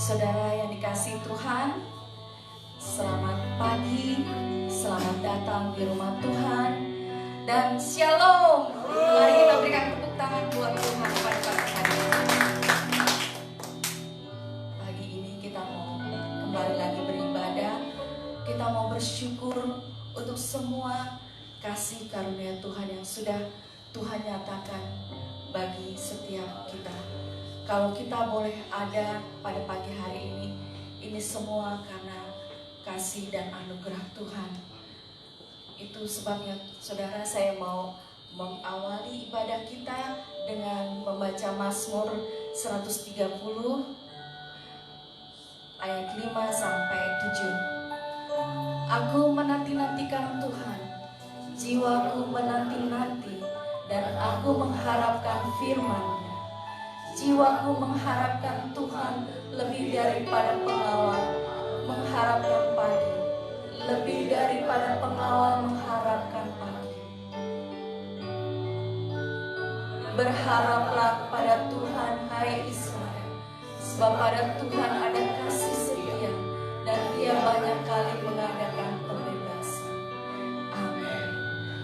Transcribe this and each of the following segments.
Saudara yang dikasihi Tuhan, selamat pagi, selamat datang di rumah Tuhan, dan shalom. Mari kita berikan tepuk tangan buat Tuhan pada pagi hari ini. Pagi ini kita mau kembali lagi beribadah. Kita mau bersyukur untuk semua kasih karunia Tuhan yang sudah Tuhan nyatakan bagi setiap kita. Kalau kita boleh ada pada pagi hari ini semua karena kasih dan anugerah Tuhan. Itu sebabnya saudara, saya mau mengawali ibadah kita dengan membaca Mazmur 130 ayat 5 sampai 7. Aku menanti-nantikan Tuhan, jiwaku menanti-nanti, dan aku mengharapkan firman-Nya. Jiwaku mengharapkan Tuhan lebih daripada pengawal mengharapkan pagi, lebih daripada pengawal mengharapkan pagi. Berharaplah pada Tuhan, hai Israel, sebab pada Tuhan ada kasih setia, dan Dia banyak kali mengadakan pembebasan. Amin.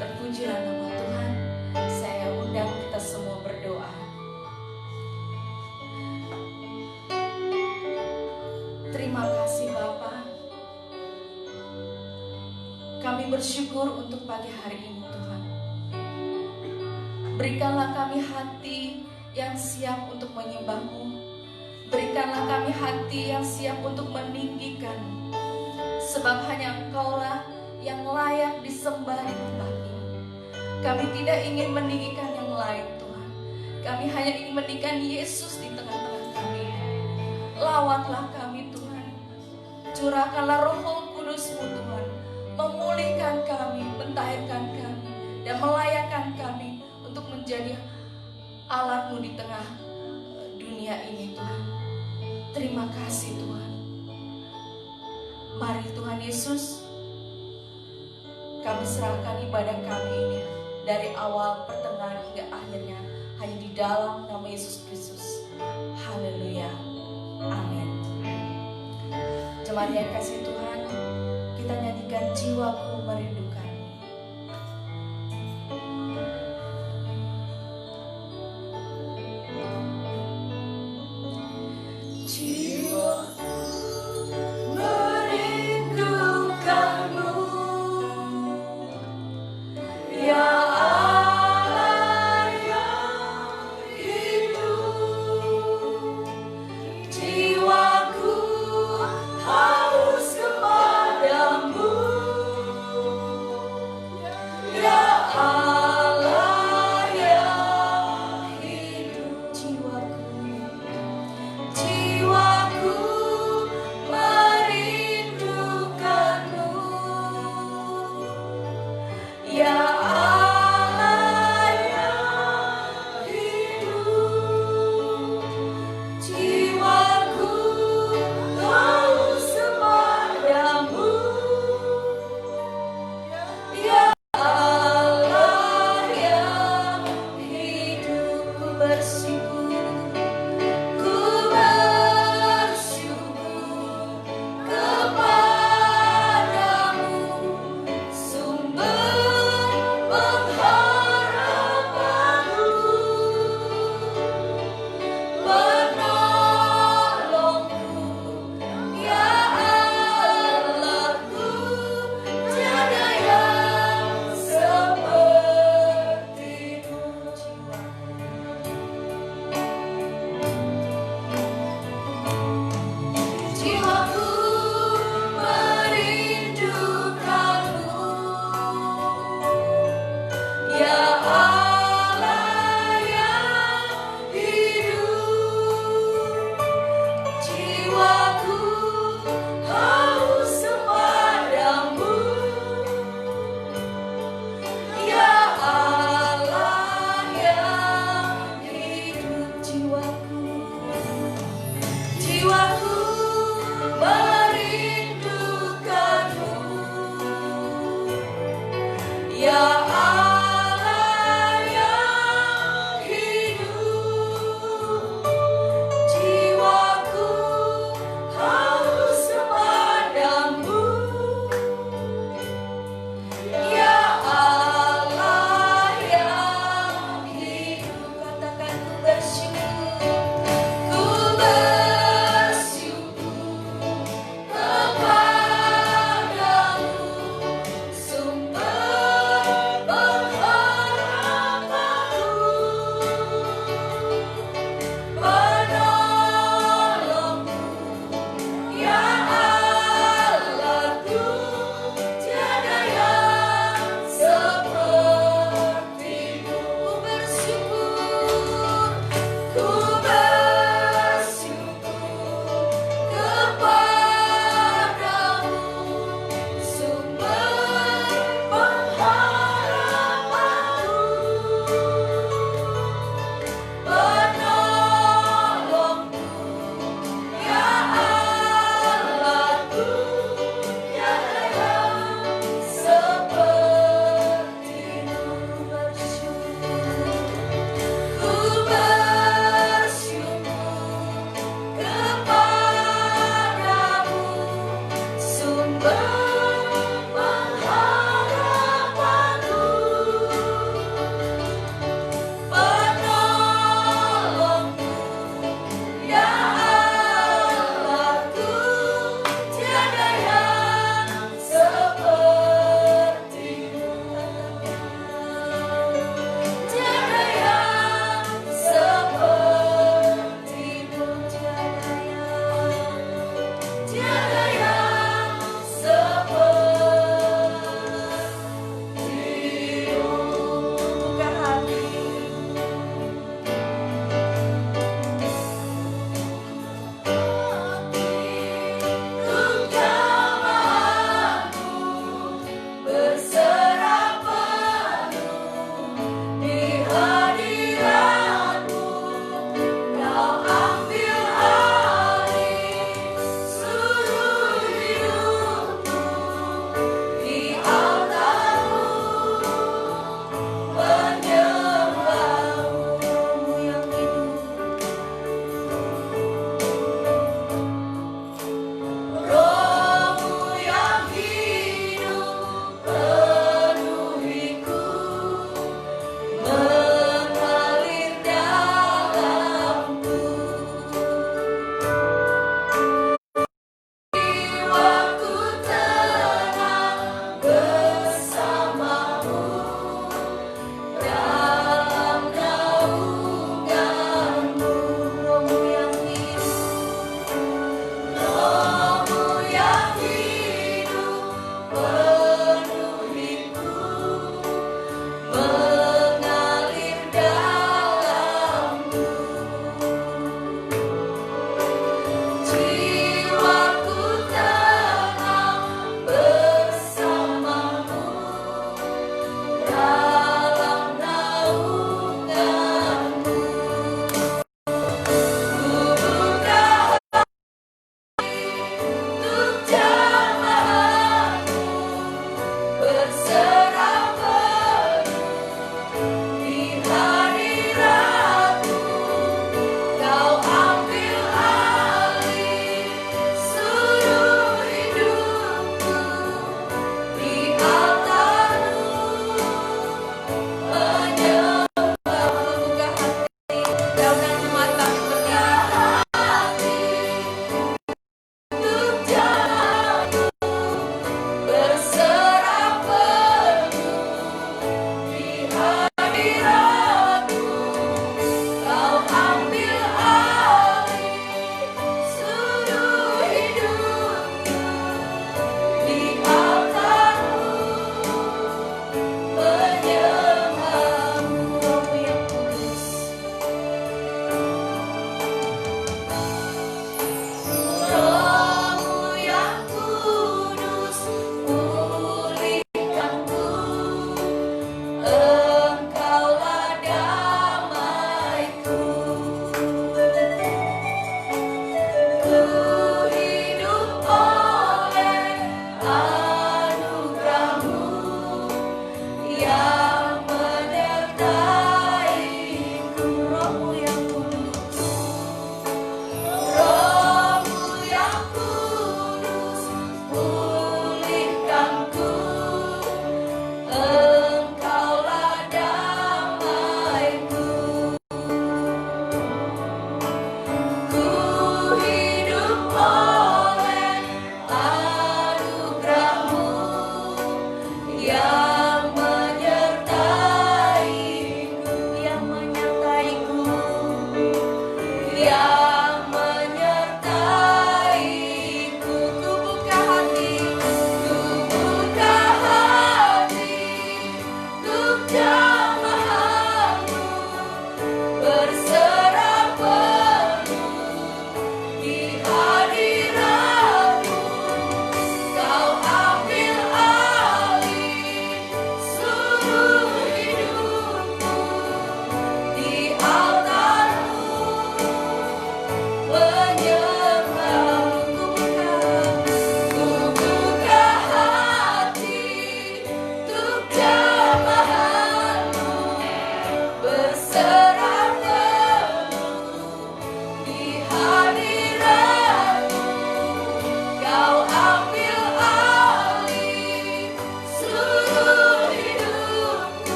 Terpujilah nama Tuhan. Saya undang kita semua berdoa. Terima kasih Bapa. Kami bersyukur untuk pagi hari ini Tuhan. Berikanlah kami hati yang siap untuk menyembah-Mu. Berikanlah kami hati yang siap untuk meninggikan-Mu. Sebab hanya Engkau-lah yang layak disembah di tempat ini. Kami tidak ingin meninggikan yang lain Tuhan. Kami hanya ingin meninggikan Yesus di tengah-tengah kami. Lawatlah kami Tuhan. Curahkanlah Roh Kudus-Mu Tuhan, memulihkan kami, mentahirkan kami, dan melayakkan kami untuk menjadi alat-Mu di tengah dunia ini Tuhan. Terima kasih Tuhan. Mari Tuhan Yesus, kami serahkan ibadah kami ini dari awal, pertengahan hingga akhirnya hanya di dalam nama Yesus Kristus. Haleluya. Amin. Jemaat yang kasih Tuhan, kita nyanyikan jiwaku merindukan.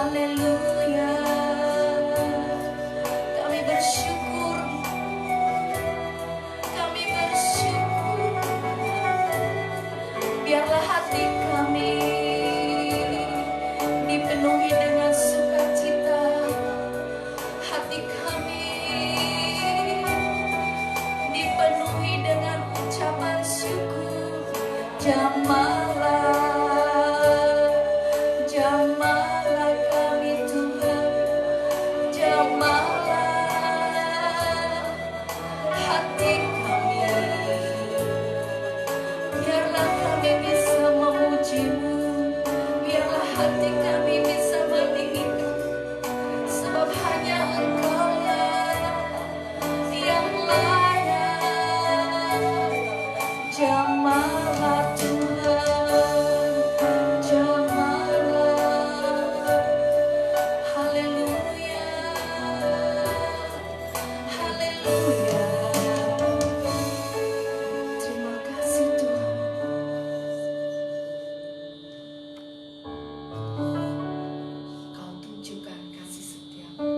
Haleluya. Kami bersyukur, kami bersyukur. Biarlah hati kami dipenuhi dengan sukacita. Hati kami dipenuhi dengan ucapan syukur. Jamahlah, jamahlah kami Tuhan, jamahlah hati kami. Biarlah kami bisa memuji-Mu, biarlah hati kami bisa meninggikan, sebab hanya Engkau-Lah yang layak. Jamahlah Tuhan, jamahlah. Haleluya, haleluya. Terima kasih Tuhan. Kau tunjukkan kasih setiamu.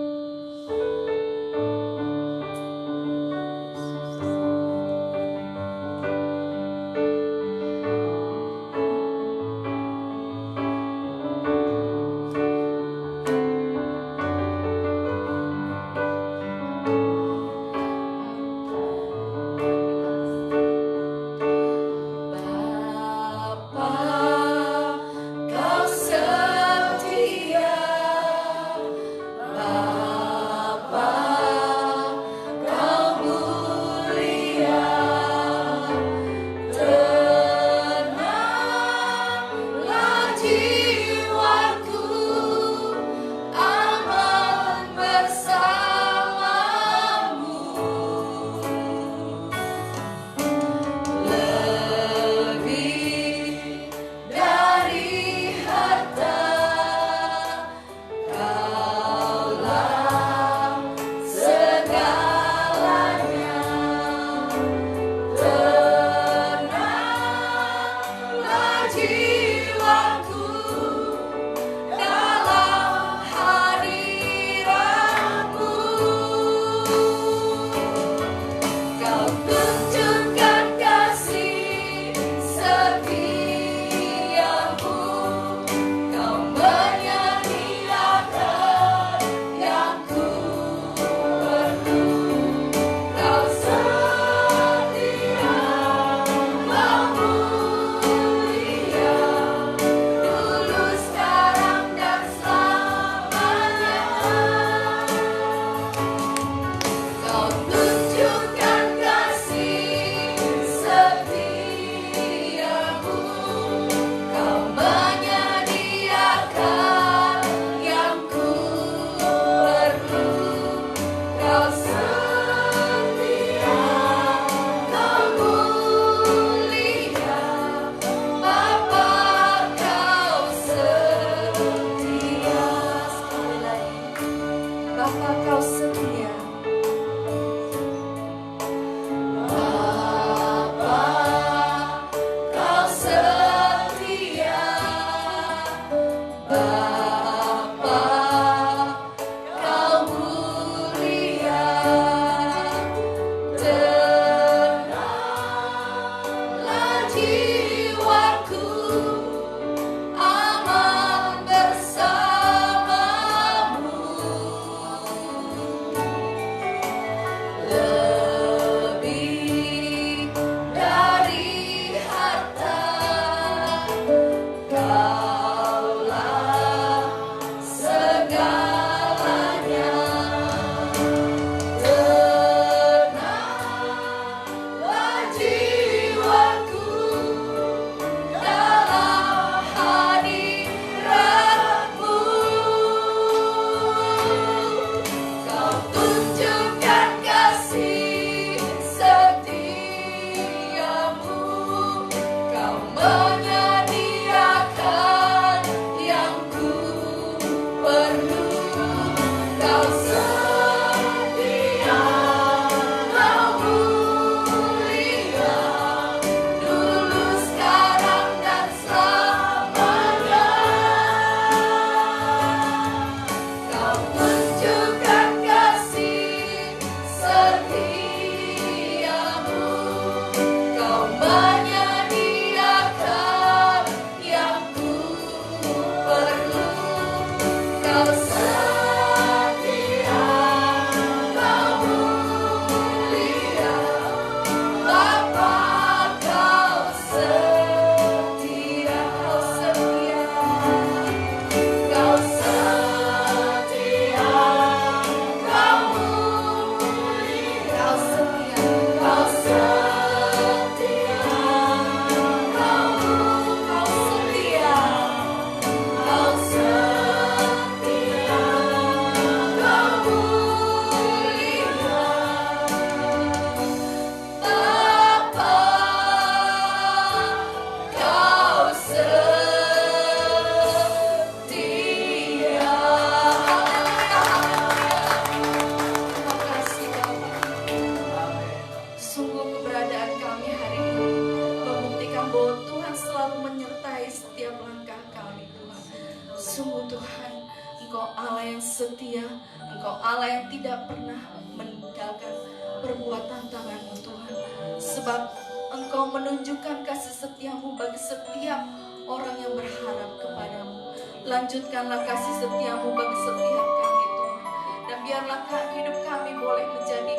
Lanjutkanlah kasih setiamu bagi setiap kami Tuhan. Dan biarlah hidup kami boleh menjadi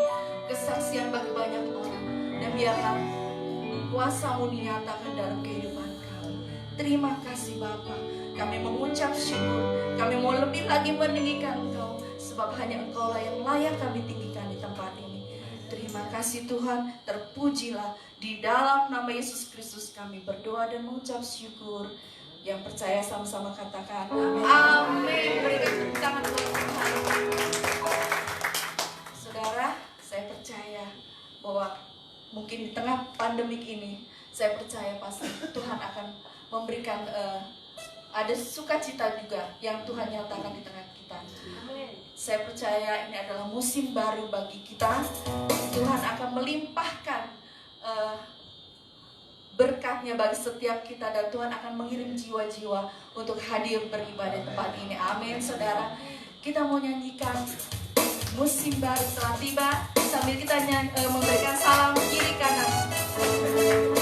kesaksian bagi banyak orang. Dan biarlah kuasa-Mu dinyatakan dalam kehidupan kami. Terima kasih Bapa. Kami mengucap syukur. Kami mau lebih lagi meninggikan Engkau. Sebab hanya Engkau lah yang layak kami tinggikan di tempat ini. Terima kasih Tuhan. Terpujilah. Di dalam nama Yesus Kristus kami berdoa dan mengucap syukur. Yang percaya sama-sama katakan amin. Berikan tepuk tangan buat Tuhan. Saudara, saya percaya bahwa mungkin di tengah pandemik ini, saya percaya pasti Tuhan akan memberikan ada sukacita juga yang Tuhan nyatakan di tengah kita. Saya percaya ini adalah musim baru bagi kita. Tuhan akan melimpahkan berkatnya bagi setiap kita, dan Tuhan akan mengirim jiwa-jiwa untuk hadir beribadah di tempat ini. Amin, saudara. Kita mau nyanyikan musim baru telah tiba sambil kita memberikan salam kiri kanan. Musim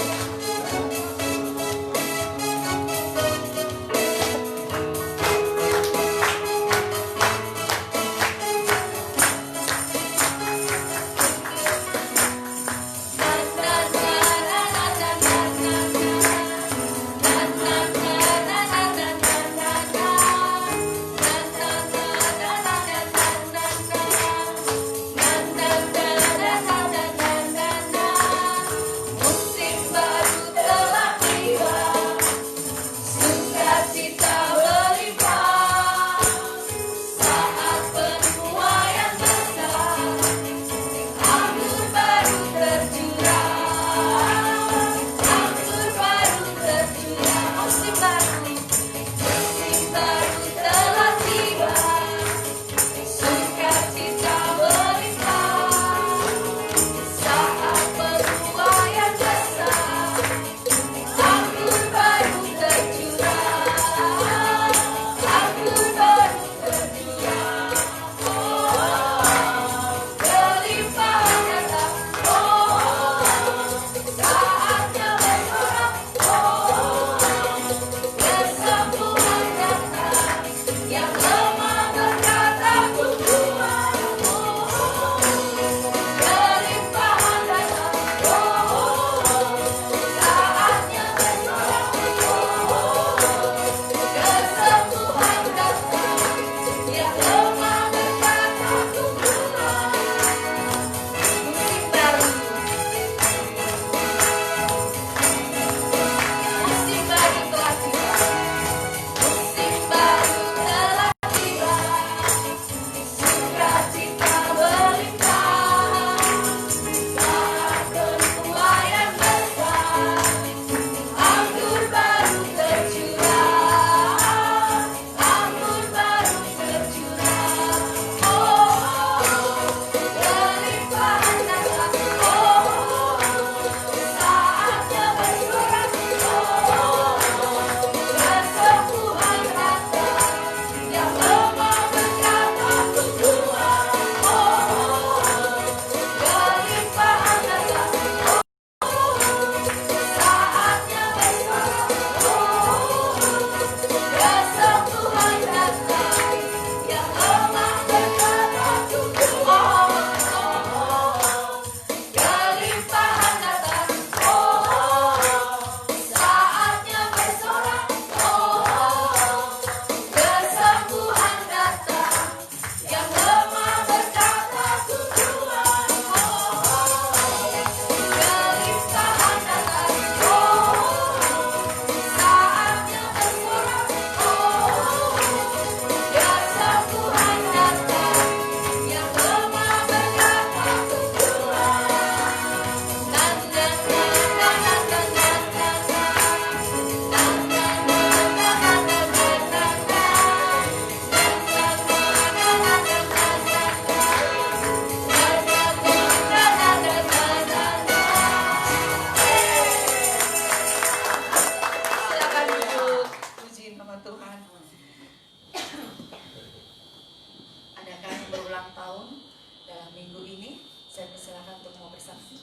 bersaksi?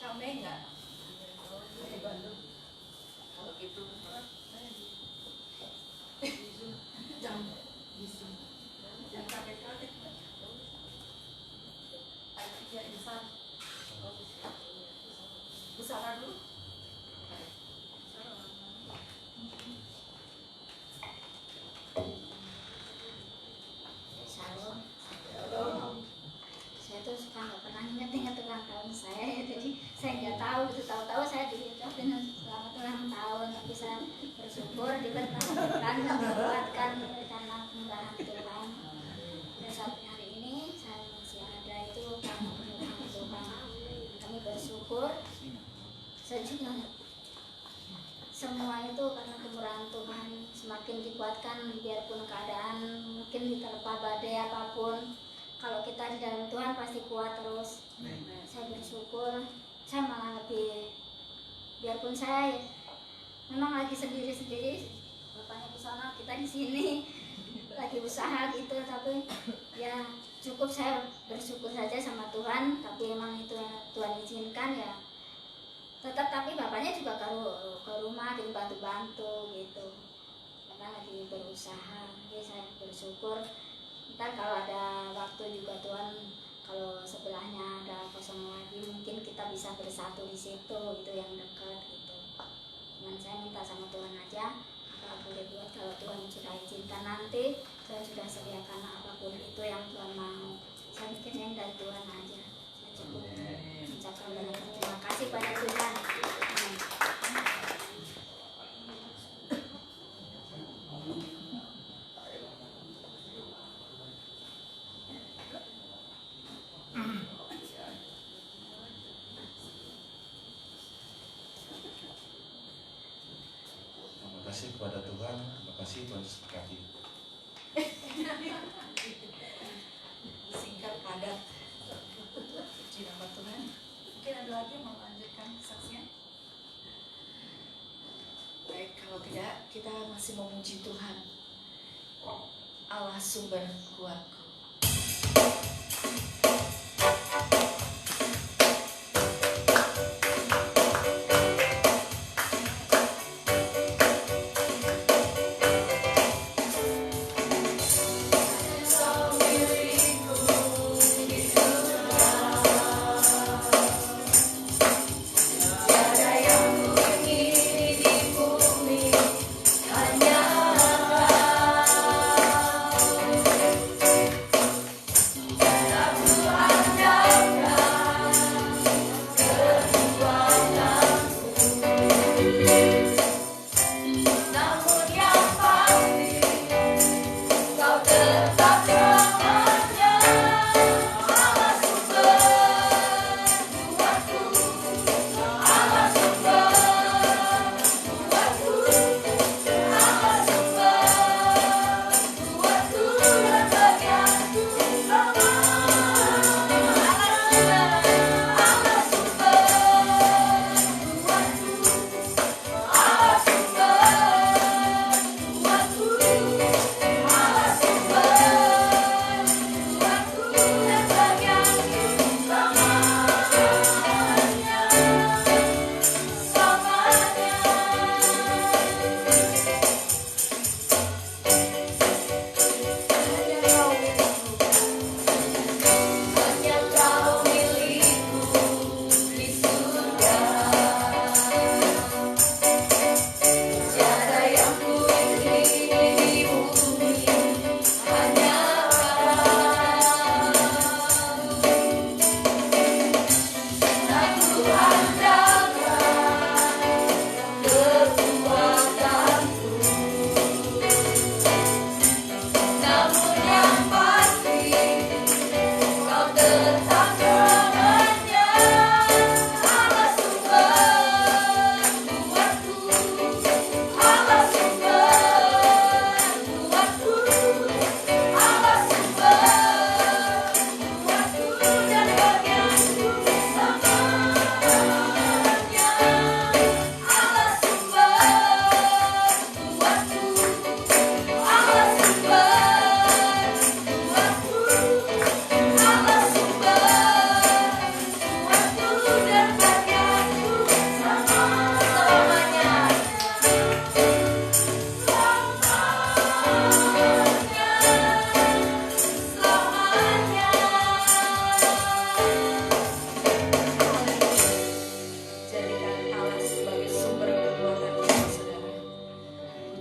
Kame enggak? Di Bandung. Kalau gitu jangan kaget-kaget. Ya, besar dulu. Shalom. Saya tuh suka nggak pernah inget ulang tahun saya, jadi saya nggak tahu itu, tahu-tahu saya diucapin selamat ulang tahun, tapi saya bersyukur dikuatkan karena kemurahan Tuhan. Dan sampai hari ini saya masih ada itu karena kemurahan Tuhan. Kami bersyukur. Saya juga semua itu karena kemurahan Tuhan, semakin dikuatkan biarpun keadaan mungkin diterpa badai apapun. Kalau kita di dalam Tuhan pasti kuat terus. Saya bersyukur. Saya malah lebih, biarpun saya memang lagi sendiri-sendiri, bapaknya di sana, kita di sini lagi usaha gitu, tapi ya cukup saya bersyukur saja sama Tuhan. Tapi emang itu yang Tuhan izinkan ya. Tetap, tapi bapaknya juga ke rumah dibantu-bantu gitu, karena lagi berusaha. Jadi saya bersyukur. Ntar kalau ada waktu juga Tuhan, kalau sebelahnya ada kosong lagi, mungkin kita bisa bersatu di situ, itu yang dekat gitu. Cuman saya minta sama Tuhan aja, kalau boleh buat, kalau Tuhan sudah izinkan nanti, saya sudah sediakan apapun itu yang Tuhan mau. Saya bikin yang dari Tuhan aja. Saya cukup mengucapkan banyak terima kasih pada Tuhan. Terima kasih kepada Tuhan, terima kasih Tuhan diberkati. Singkat padat. Puji nama Tuhan. Mungkin ada lagi yang mau melanjutkan kesaksian? Baik, kalau tidak kita masih memuji Tuhan, Allah sumber kuatku. Hanya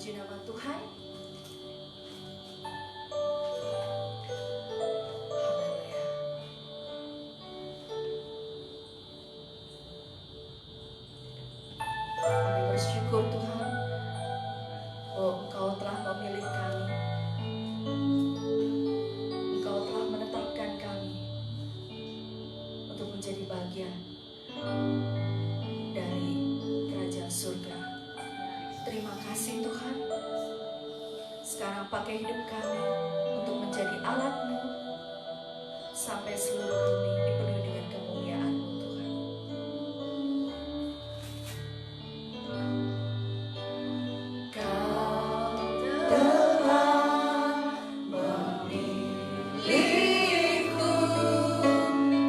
Puji nama Tuhan. Haleluya. Kami bersyukur Tuhan, oh Engkau telah memilih kami. Engkau telah menetapkan kami untuk menjadi bagian dari kerajaan surga. Terima kasih Tuhan. Sekarang pakai hidup kami untuk menjadi alat-Mu sampai seluruh bumi dipenuhi dengan kemuliaan-Mu Tuhan. Kau telah memilihku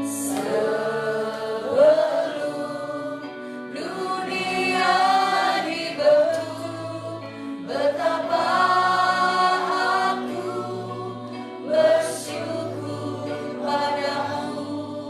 sebelum dunia dibentuk. Betapa aku bersyukur padamu.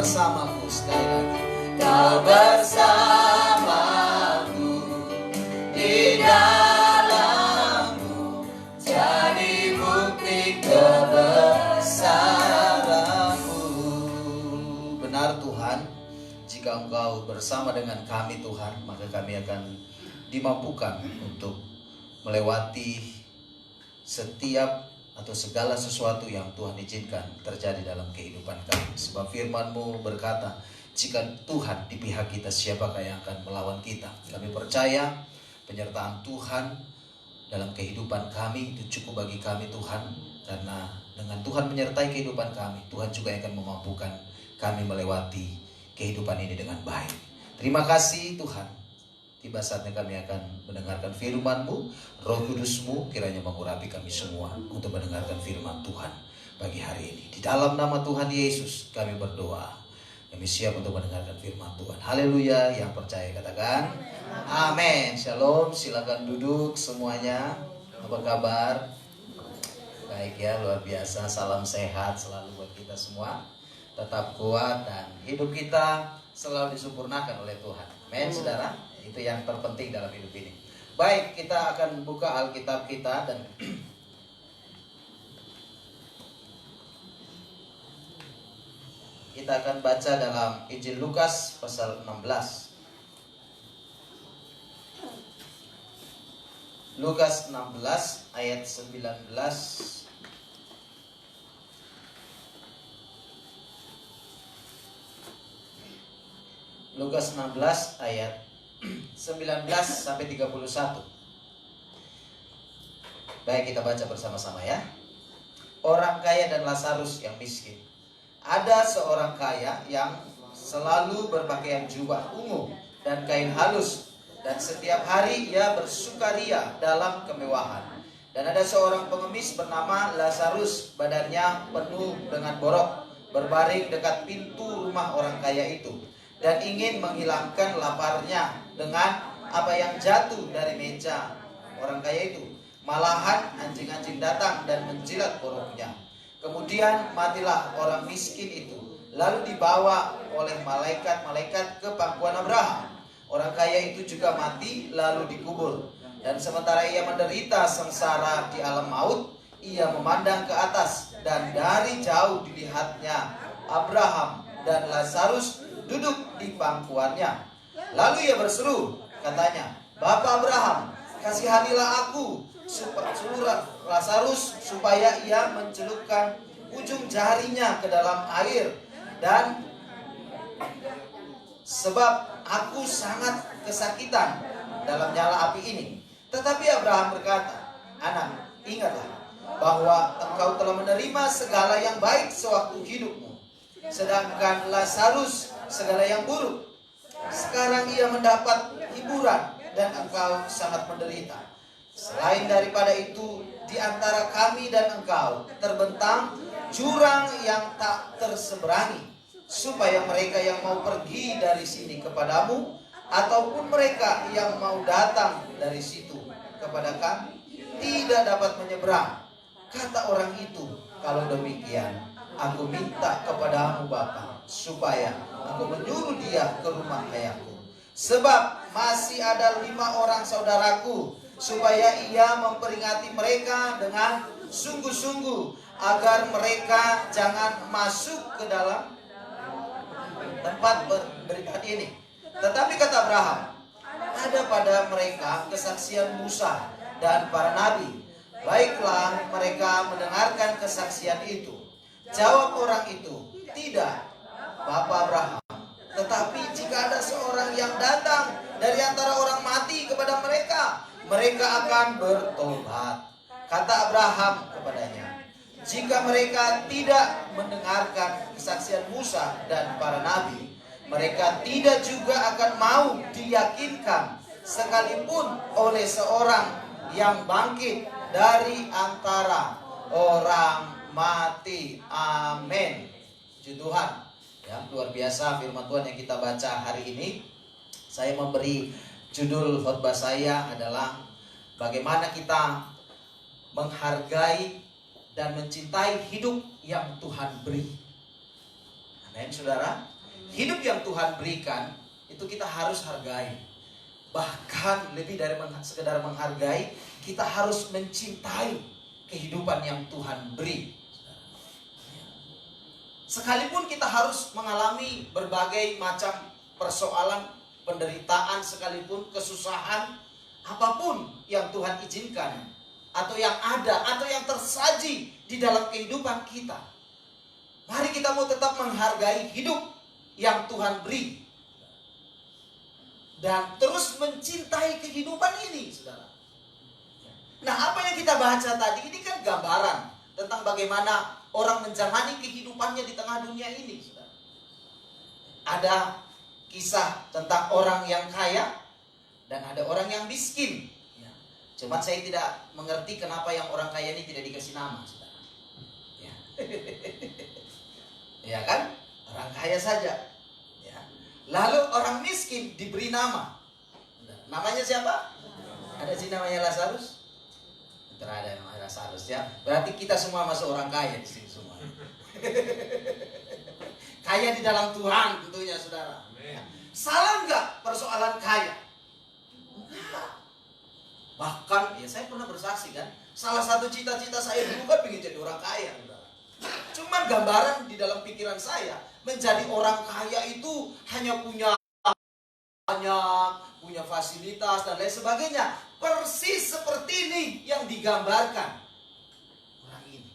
bersamaku. Sekali lagi, kau bersamaku di dalamku, jadi bukti kebesaranmu. Benar Tuhan, jika Engkau bersama dengan kami Tuhan, maka kami akan dimampukan untuk melewati setiap atau segala sesuatu yang Tuhan izinkan terjadi dalam kehidupan kami. Sebab firman-Mu berkata, jika Tuhan di pihak kita, siapakah yang akan melawan kita? Kami percaya penyertaan Tuhan dalam kehidupan kami itu cukup bagi kami Tuhan. Karena dengan Tuhan menyertai kehidupan kami, Tuhan juga yang akan memampukan kami melewati kehidupan ini dengan baik. Terima kasih Tuhan. Tiba saatnya kami akan mendengarkan firman-Mu. Roh Kudus-Mu kiranya mengurapi kami semua untuk mendengarkan firman Tuhan pagi hari ini. Di dalam nama Tuhan Yesus kami berdoa. Kami siap untuk mendengarkan firman Tuhan. Haleluya. Yang percaya katakan amin. Shalom. Silakan duduk semuanya. Apa kabar? Baik ya, luar biasa. Salam sehat selalu buat kita semua. Tetap kuat dan hidup kita selalu disempurnakan oleh Tuhan. Amin, saudara. Itu yang terpenting dalam hidup ini. Baik, kita akan buka Alkitab kita dan kita akan baca dalam Injil Lukas pasal 16. Lukas 16 ayat 19. Lukas 16 ayat 19 sampai 31. Baik, kita baca bersama-sama ya. Orang kaya dan Lazarus yang miskin. Ada seorang kaya yang selalu berpakaian jubah ungu dan kain halus, dan setiap hari ia bersukaria dalam kemewahan. Dan ada seorang pengemis bernama Lazarus, badannya penuh dengan borok, berbaring dekat pintu rumah orang kaya itu, dan ingin menghilangkan laparnya dengan apa yang jatuh dari meja orang kaya itu. Malahan anjing-anjing datang dan menjilat boroknya. Kemudian matilah orang miskin itu, lalu dibawa oleh malaikat-malaikat ke pangkuan Abraham. Orang kaya itu juga mati lalu dikubur. Dan sementara ia menderita sengsara di alam maut, ia memandang ke atas, dan dari jauh dilihatnya Abraham dan Lazarus duduk di pangkuannya. Lalu ia berseru, katanya, Bapak Abraham, kasihanilah aku seluruh Lazarus supaya ia mencelupkan ujung jarinya ke dalam air, dan sebab aku sangat kesakitan dalam nyala api ini. Tetapi Abraham berkata, Anak, ingatlah bahwa engkau telah menerima segala yang baik sewaktu hidupmu, sedangkan Lazarus segala yang buruk. Sekarang ia mendapat hiburan dan engkau sangat menderita. Selain daripada itu, di antara kami dan engkau terbentang jurang yang tak terseberangi, supaya mereka yang mau pergi dari sini kepadamu, ataupun mereka yang mau datang dari situ kepada kami, tidak dapat menyeberang. Kata orang itu, kalau demikian, aku minta kepadamu Bapa, supaya aku menyuruh dia ke rumah ayahku. Sebab masih ada 5 orang saudaraku, supaya ia memperingati mereka dengan sungguh-sungguh, agar mereka jangan masuk ke dalam tempat beribadah ini. Tetapi kata Abraham, ada pada mereka kesaksian Musa dan para nabi. Baiklah mereka mendengarkan kesaksian itu. Jawab orang itu, tidak, Bapak Abraham. Tetapi jika ada seorang yang datang dari antara orang mati kepada mereka, mereka akan bertobat. Kata Abraham kepadanya, jika mereka tidak mendengarkan kesaksian Musa dan para nabi, mereka tidak juga akan mau diyakinkan sekalipun oleh seorang yang bangkit dari antara orang mati. Amin. Puji Tuhan. Ya, luar biasa firman Tuhan yang kita baca hari ini. Saya memberi judul khotbah saya adalah bagaimana kita menghargai dan mencintai hidup yang Tuhan beri. Amin. Amin, saudara. Hidup yang Tuhan berikan itu kita harus hargai. Bahkan lebih dari sekedar menghargai, kita harus mencintai kehidupan yang Tuhan beri. Sekalipun kita harus mengalami berbagai macam persoalan, penderitaan sekalipun, kesusahan, apapun yang Tuhan izinkan, atau yang ada, atau yang tersaji di dalam kehidupan kita, mari kita mau tetap menghargai hidup yang Tuhan beri. Dan terus mencintai kehidupan ini, saudara. Nah, apa yang kita baca tadi ini kan gambaran tentang bagaimana orang menjalani kehidupannya di tengah dunia ini, saudara. Ada kisah tentang orang yang kaya dan ada orang yang miskin. Cuma saya tidak mengerti kenapa yang orang kaya ini tidak dikasih nama, saudara. Ya, ya kan? Orang kaya saja. Ya. Lalu orang miskin diberi nama. Namanya siapa? Ada sih namanya Lazarus? Terada namanya Lazarus ya. Berarti kita semua masuk orang kaya di sini semua. Kaya di dalam Tuhan tentunya, saudara. Salah nggak persoalan kaya? Enggak. Bahkan ya saya pernah bersaksi kan, salah satu cita-cita saya dulu kan ingin jadi orang kaya, saudara. Cuman gambaran di dalam pikiran saya, menjadi orang kaya itu hanya punya banyak, punya fasilitas dan lain sebagainya. Persis seperti ini yang digambarkan orang ini.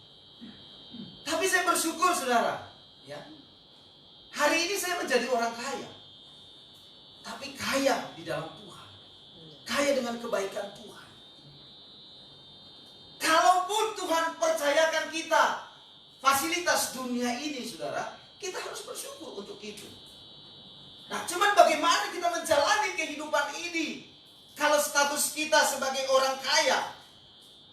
Tapi saya bersyukur, saudara, ya. Hari ini saya menjadi orang kaya. Tapi kaya di dalam Tuhan. Kaya dengan kebaikan Tuhan. Kalaupun Tuhan percayakan kita fasilitas dunia ini, saudara, kita harus bersyukur untuk itu. Nah, cuman bagaimana kita menjalani kehidupan ini kalau status kita sebagai orang kaya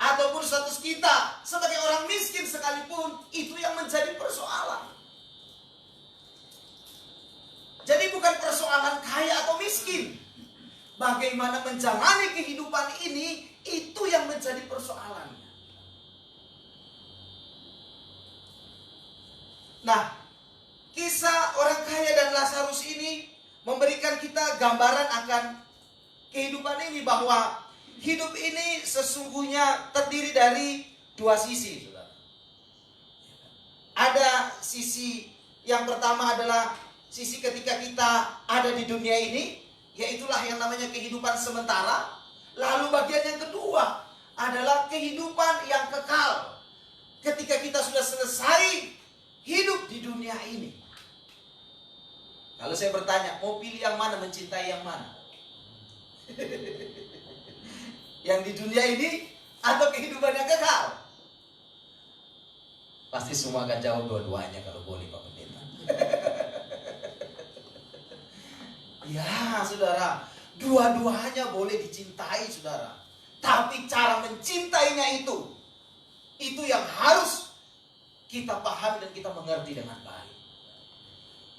ataupun status kita sebagai orang miskin sekalipun, itu yang menjadi persoalan. Jadi bukan persoalan kaya atau miskin. Bagaimana menjalani kehidupan ini, itu yang menjadi persoalannya. Nah, kisah orang kaya dan Lazarus ini memberikan kita gambaran akan kehidupan ini, bahwa hidup ini sesungguhnya terdiri dari dua sisi, saudara. Ada sisi yang pertama adalah sisi ketika kita ada di dunia ini, yaitulah yang namanya kehidupan sementara. Lalu bagian yang kedua adalah kehidupan yang kekal ketika kita sudah selesai hidup di dunia ini. Kalau saya bertanya, mau pilih yang mana, mencintai yang mana? Yang di dunia ini atau kehidupan yang kekal? Pasti semua akan jawab dua-duanya kalau boleh, Pak Pendeta. Ya, saudara, dua-duanya boleh dicintai, saudara. Tapi cara mencintainya itu yang harus kita pahami dan kita mengerti dengan baik.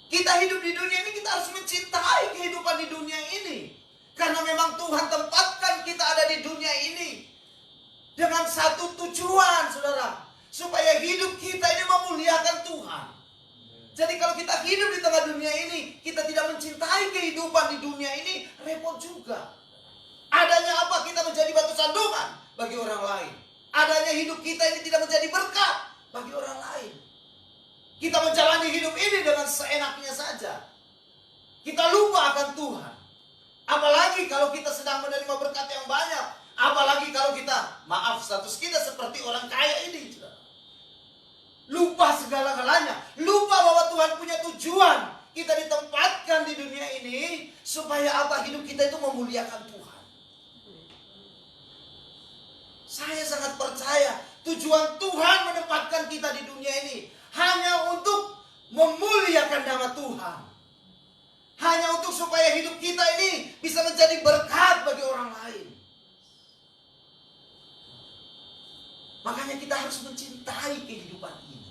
Kita hidup di dunia ini, kita harus mencintai kehidupan di dunia ini. Karena memang Tuhan tempatkan kita ada di dunia ini dengan satu tujuan, saudara. Supaya hidup kita ini memuliakan Tuhan. Jadi kalau kita hidup di tengah dunia ini, kita tidak mencintai kehidupan di dunia ini, repot juga. Adanya apa? Kita menjadi batu sandungan bagi orang lain. Adanya hidup kita ini tidak menjadi berkat bagi orang lain. Kita menjalani hidup ini dengan seenaknya saja. Kita lupa akan Tuhan. Apalagi kalau kita sedang menerima berkat yang banyak. Apalagi kalau kita, maaf, status kita seperti orang kaya ini. Lupa segala-galanya. Lupa bahwa Tuhan punya tujuan. Kita ditempatkan di dunia ini supaya apa? Hidup kita itu memuliakan Tuhan. Saya sangat percaya tujuan Tuhan menempatkan kita di dunia ini hanya untuk memuliakan nama Tuhan. Hanya untuk supaya hidup kita ini bisa menjadi berkat bagi orang lain. Makanya kita harus mencintai kehidupan ini.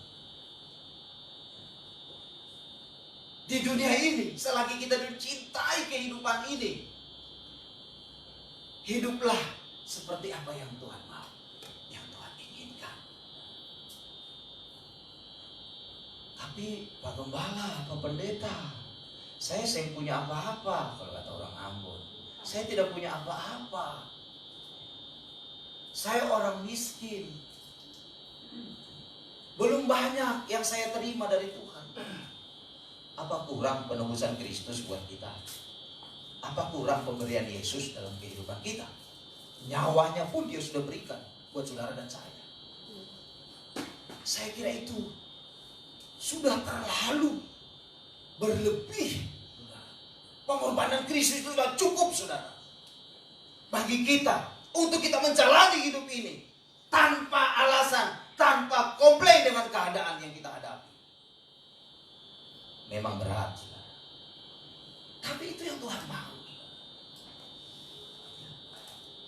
Di dunia ini, selagi kita mencintai kehidupan ini, hiduplah seperti apa yang Tuhan mau, yang Tuhan inginkan. Tapi Pak Gembala, Pak Pendeta, saya punya apa-apa, kalau kata orang Ambon. Saya tidak punya apa-apa. Saya orang miskin. Belum banyak yang saya terima dari Tuhan. Apa kurang penebusan Kristus buat kita? Apa kurang pemberian Yesus dalam kehidupan kita? Nyawanya pun Dia sudah berikan buat saudara dan saya. Saya kira itu sudah terlalu berlebih. Pengorbanan Kristus itu sudah cukup, saudara, bagi kita untuk kita menjalani hidup ini tanpa alasan, tanpa komplain dengan keadaan yang kita hadapi. Memang berat, saudara, tapi itu yang Tuhan mau.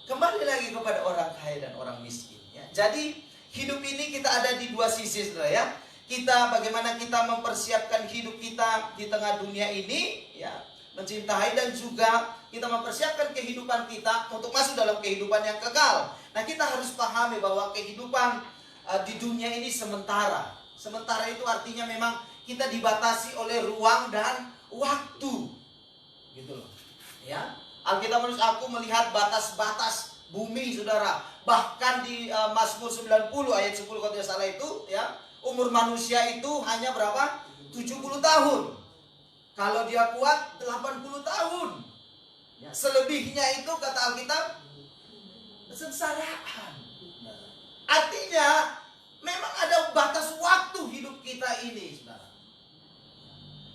Kembali lagi kepada orang kaya dan orang miskin, ya. Jadi hidup ini kita ada di dua sisi, saudara, ya. Kita bagaimana kita mempersiapkan hidup kita di tengah dunia ini, ya, mencintai, dan juga kita mempersiapkan kehidupan kita untuk masuk dalam kehidupan yang kekal. Nah, kita harus pahami bahwa kehidupan di dunia ini sementara. Sementara itu artinya memang kita dibatasi oleh ruang dan waktu, gitu loh, ya. Alkitab menulis, aku melihat batas-batas bumi, saudara. Bahkan di Mazmur 90 ayat 10 kalau tidak salah itu, ya, umur manusia itu hanya berapa? 70 tahun. Kalau dia kuat 80 tahun. Ya, selebihnya itu kata Alkitab kesengsaraan. Artinya memang ada batas waktu hidup kita ini, saudara.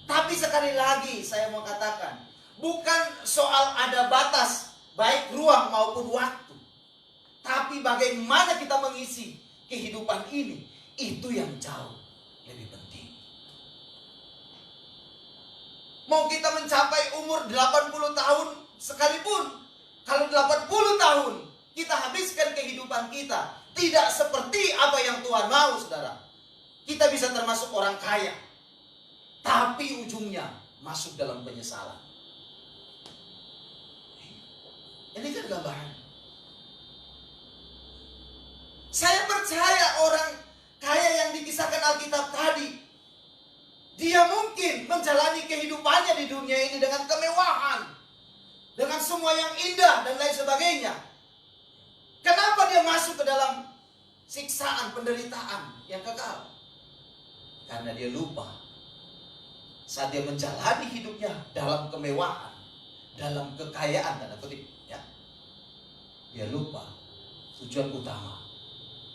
Tapi sekali lagi saya mau katakan, bukan soal ada batas baik ruang maupun waktu, tapi bagaimana kita mengisi kehidupan ini, itu yang jauh lebih penting. Mau kita mencapai umur 80 tahun sekalipun, kalau 80 tahun kita habiskan kehidupan kita tidak seperti apa yang Tuhan mau, saudara, kita bisa termasuk orang kaya, tapi ujungnya masuk dalam penyesalan. Ini kan gambaran. Saya percaya orang kaya yang dikisahkan Alkitab tadi, dia mungkin menjalani kehidupannya di dunia ini dengan kemewahan, dengan semua yang indah dan lain sebagainya. Kenapa dia masuk ke dalam siksaan, penderitaan yang kekal? Karena dia lupa saat dia menjalani hidupnya dalam kemewahan, dalam kekayaan, tanda kutip, ya, dia lupa tujuan utama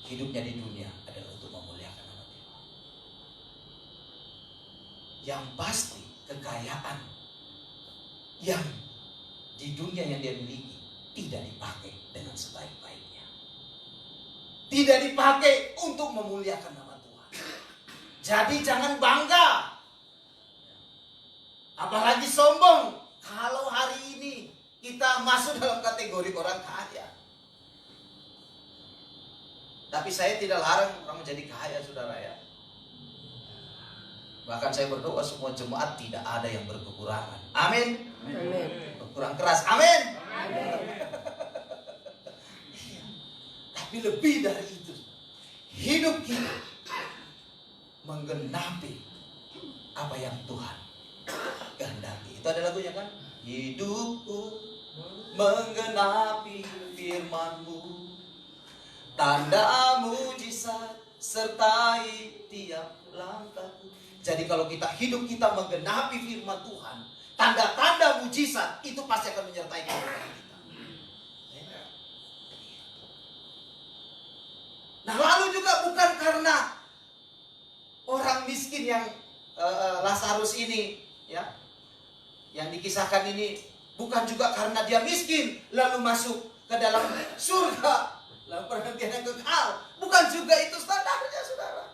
hidupnya di dunia adalah untuk memuliakan nama Tuhan. Yang pasti kekayaan yang di dunia yang dia miliki tidak dipakai dengan sebaik-baiknya. Tidak dipakai untuk memuliakan nama Tuhan. Jadi jangan bangga, apalagi sombong kalau hari ini kita masuk dalam kategori orang kaya. Tapi saya tidak larang orang menjadi kaya, saudara, ya. Bahkan saya berdoa semua jemaat tidak ada yang berkekurangan. Amin. Amin. Berkurang keras. Amin. Amin. Tapi lebih dari itu, hidup kita menggenapi apa yang Tuhan kehendaki. Itu ada lagunya kan? Hidupku menggenapi firman-Mu, tanda mujizat sertai tiap langkahku. Jadi kalau kita hidup kita menggenapi firman Tuhan, tanda-tanda mujizat itu pasti akan menyertai kehidupan kita. Nah, lalu juga bukan karena orang miskin yang Lazarus ini, ya, yang dikisahkan ini, bukan juga karena dia miskin lalu masuk ke dalam surga, lalu perhentian yang kekal. Bukan juga itu standarnya, saudara.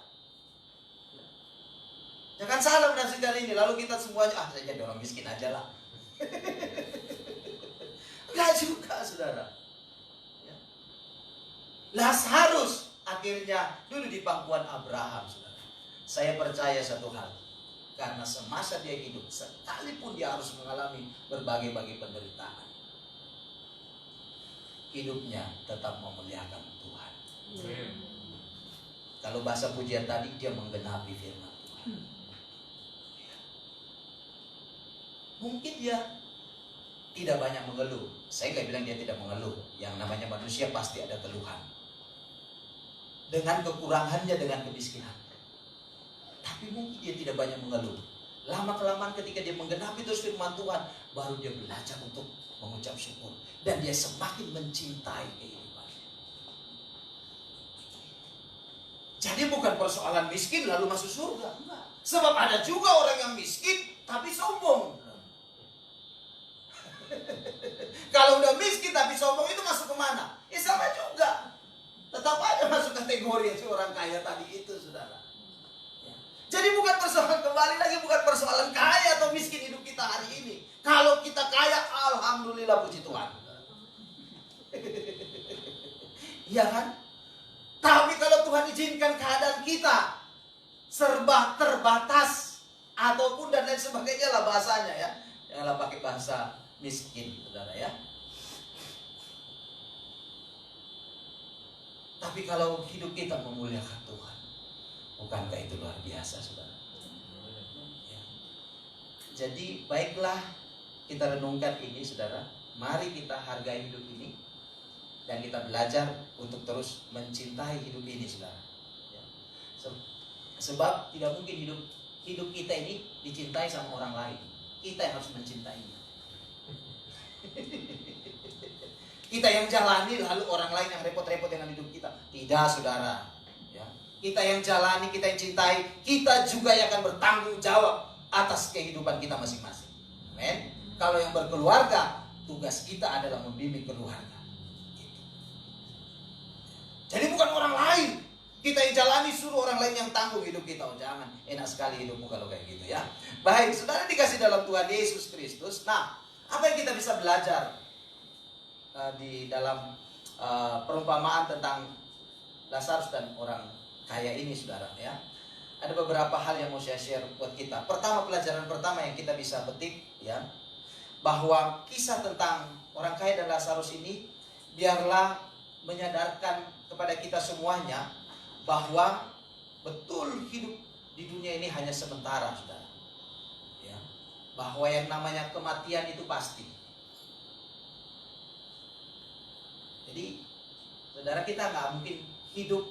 Jangan salah menafsirkan ini, lalu kita semuanya, saya jadi orang miskin aja lah. Enggak juga, saudara. Ya. Lazarus akhirnya duduk di pangkuan Abraham, saudara. Saya percaya satu hal, karena semasa dia hidup, sekalipun dia harus mengalami berbagai-bagai penderitaan, hidupnya tetap memuliakan Tuhan. Kalau bahasa pujian tadi, dia menggenapi firman Tuhan. Mungkin dia tidak banyak mengeluh. Saya nggak bilang dia tidak mengeluh. Yang namanya manusia pasti ada keluhan. Dengan kekurangannya, dengan kemiskinan. Tapi mungkin dia tidak banyak mengeluh. Lama-kelamaan ketika dia menggenapi terus firman Tuhan, baru dia belajar untuk mengucap syukur. Dan dia semakin mencintai kehidupan. Jadi bukan persoalan miskin lalu masuk surga. Enggak. Sebab ada juga orang yang miskin tapi sombong. Kalau udah miskin tapi sombong itu masuk kemana? Ya sama juga. Tetap aja masuk kategori si orang kaya tadi itu, saudara. Ya. Jadi bukan persoalan, kembali lagi bukan persoalan kaya atau miskin hidup kita hari ini. Kalau kita kaya, alhamdulillah, puji Tuhan. Iya kan? Tapi kalau Tuhan izinkan keadaan kita serba terbatas ataupun dan lain sebagainya lah bahasanya ya. Janganlah pakai bahasa miskin, saudara ya. Tapi kalau hidup kita memuliakan Tuhan, bukankah itu luar biasa, saudara? Ya. Jadi baiklah kita renungkan ini, saudara. Mari kita hargai hidup ini dan kita belajar untuk terus mencintai hidup ini, saudara. Ya. Sebab tidak mungkin hidup kita ini dicintai sama orang lain. Kita yang harus mencintainya. Kita yang jalani lalu orang lain yang repot-repot dengan hidup kita. Tidak, saudara. Ya. Kita yang jalani, kita yang cintai, kita juga yang akan bertanggung jawab atas kehidupan kita masing-masing. Amen. Kalau yang berkeluarga, tugas kita adalah membimbing keluarga. Gitu. Jadi bukan orang lain. Kita yang jalani, suruh orang lain yang tanggung hidup kita. Oh jangan, enak sekali hidupmu kalau kayak gitu ya. Baik, saudara dikasih dalam Tuhan Yesus Kristus. Nah, apa yang kita bisa belajar di dalam perumpamaan tentang Lazarus dan orang kaya ini, saudara ya. Ada beberapa hal yang mau saya share buat kita. Pertama, pelajaran pertama yang kita bisa petik ya, bahwa kisah tentang orang kaya dan Lazarus ini biarlah menyadarkan kepada kita semuanya bahwa betul hidup di dunia ini hanya sementara, saudara. Ya. Bahwa yang namanya kematian itu pasti. Jadi, saudara, kita nggak mungkin hidup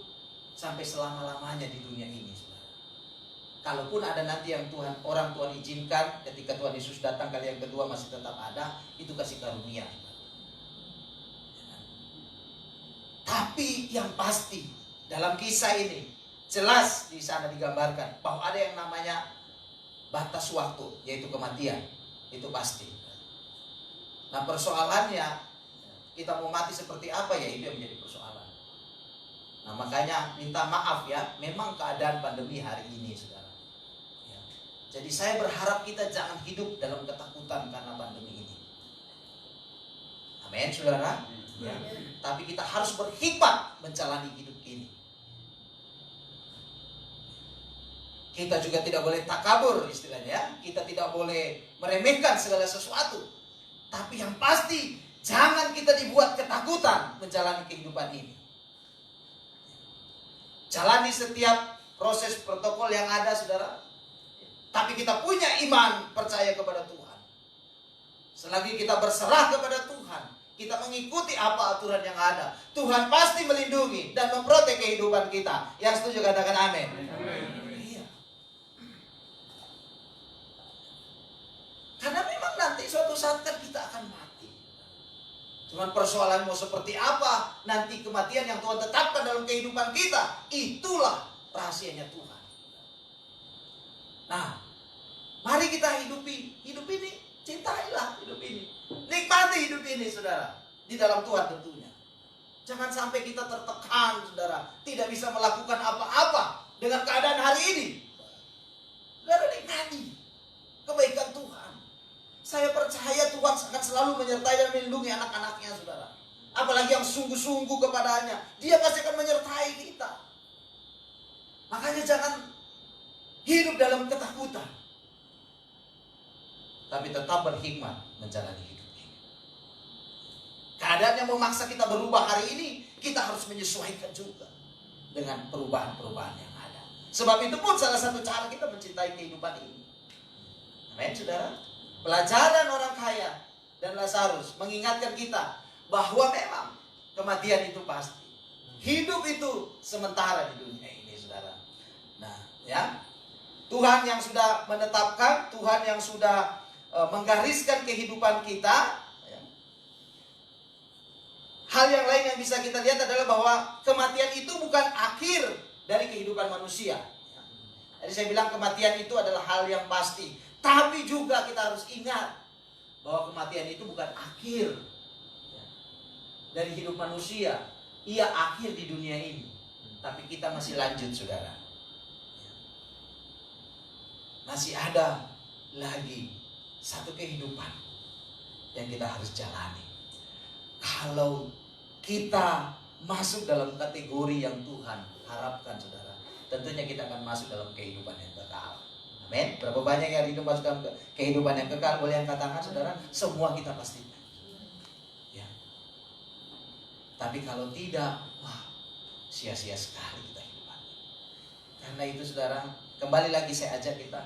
sampai selama-lamanya di dunia ini, saudara. Kalaupun ada nanti yang orang Tuhan izinkan, ketika Tuhan Yesus datang kali yang kedua masih tetap ada, itu kasih karunia. Tapi yang pasti dalam kisah ini jelas di sana digambarkan bahwa ada yang namanya batas waktu, yaitu kematian. Itu pasti. Nah, persoalannya kita mau mati seperti apa ya, itu yang menjadi persoalan. Nah, makanya minta maaf ya, memang keadaan pandemi hari ini, saudara. Ya. Jadi saya berharap kita jangan hidup dalam ketakutan karena pandemi ini. Amin, saudara. Ya. Tapi kita harus berhikmat menjalani hidup ini. Kita juga tidak boleh takabur istilahnya ya. Kita tidak boleh meremehkan segala sesuatu. Tapi yang pasti jangan kita dibuat ketakutan menjalani kehidupan ini. Jalani setiap proses protokol yang ada, saudara. Tapi kita punya iman, percaya kepada Tuhan. Selagi kita berserah kepada Tuhan, kita mengikuti apa aturan yang ada, Tuhan pasti melindungi dan memprotek kehidupan kita. Yang setuju katakan amin. Iya. Karena memang nanti suatu saat kan kita akan mati. Cuman persoalan mau seperti apa nanti kematian yang Tuhan tetapkan dalam kehidupan kita, itulah rahasianya Tuhan. Nah, mari kita hidup ini, cintailah hidup ini, nikmati hidup ini, saudara, di dalam Tuhan tentunya. Jangan sampai kita tertekan, saudara, tidak bisa melakukan apa-apa dengan keadaan hari ini. Saudara, nikmati kebaikan Tuhan. Saya percaya Tuhan akan selalu menyertai dan melindungi anak-anaknya, saudara. Apalagi yang sungguh-sungguh kepadanya, Dia pasti akan menyertai kita. Makanya jangan hidup dalam ketakutan, tapi tetap berhikmat menjalani hidup ini. Keadaan yang memaksa kita berubah hari ini, kita harus menyesuaikan juga dengan perubahan-perubahan yang ada. Sebab itu pun salah satu cara kita mencintai kehidupan ini. Amin, saudara. Pelajaran orang kaya dan Lazarus mengingatkan kita bahwa memang kematian itu pasti. Hidup itu sementara di dunia ini, saudara. Nah, ya, Tuhan yang sudah menetapkan, Tuhan yang sudah menggariskan kehidupan kita. Ya. Hal yang lain yang bisa kita lihat adalah bahwa kematian itu bukan akhir dari kehidupan manusia. Ya. Jadi saya bilang kematian itu adalah hal yang pasti. Tapi juga kita harus ingat bahwa kematian itu bukan akhir dari hidup manusia. Ia akhir di dunia ini. Tapi kita masih lanjut, saudara. Masih ada lagi satu kehidupan yang kita harus jalani. Kalau kita masuk dalam kategori yang Tuhan harapkan, saudara, tentunya kita akan masuk dalam kehidupan yang kekal. Amin. Berapa banyak yang rindu masuk dalam kehidupan yang kekal? Boleh yang katakan, saudara? Semua kita pasti. Ya. Tapi kalau tidak, wah, sia-sia sekali kita hidup. Karena itu, saudara, kembali lagi saya ajak kita,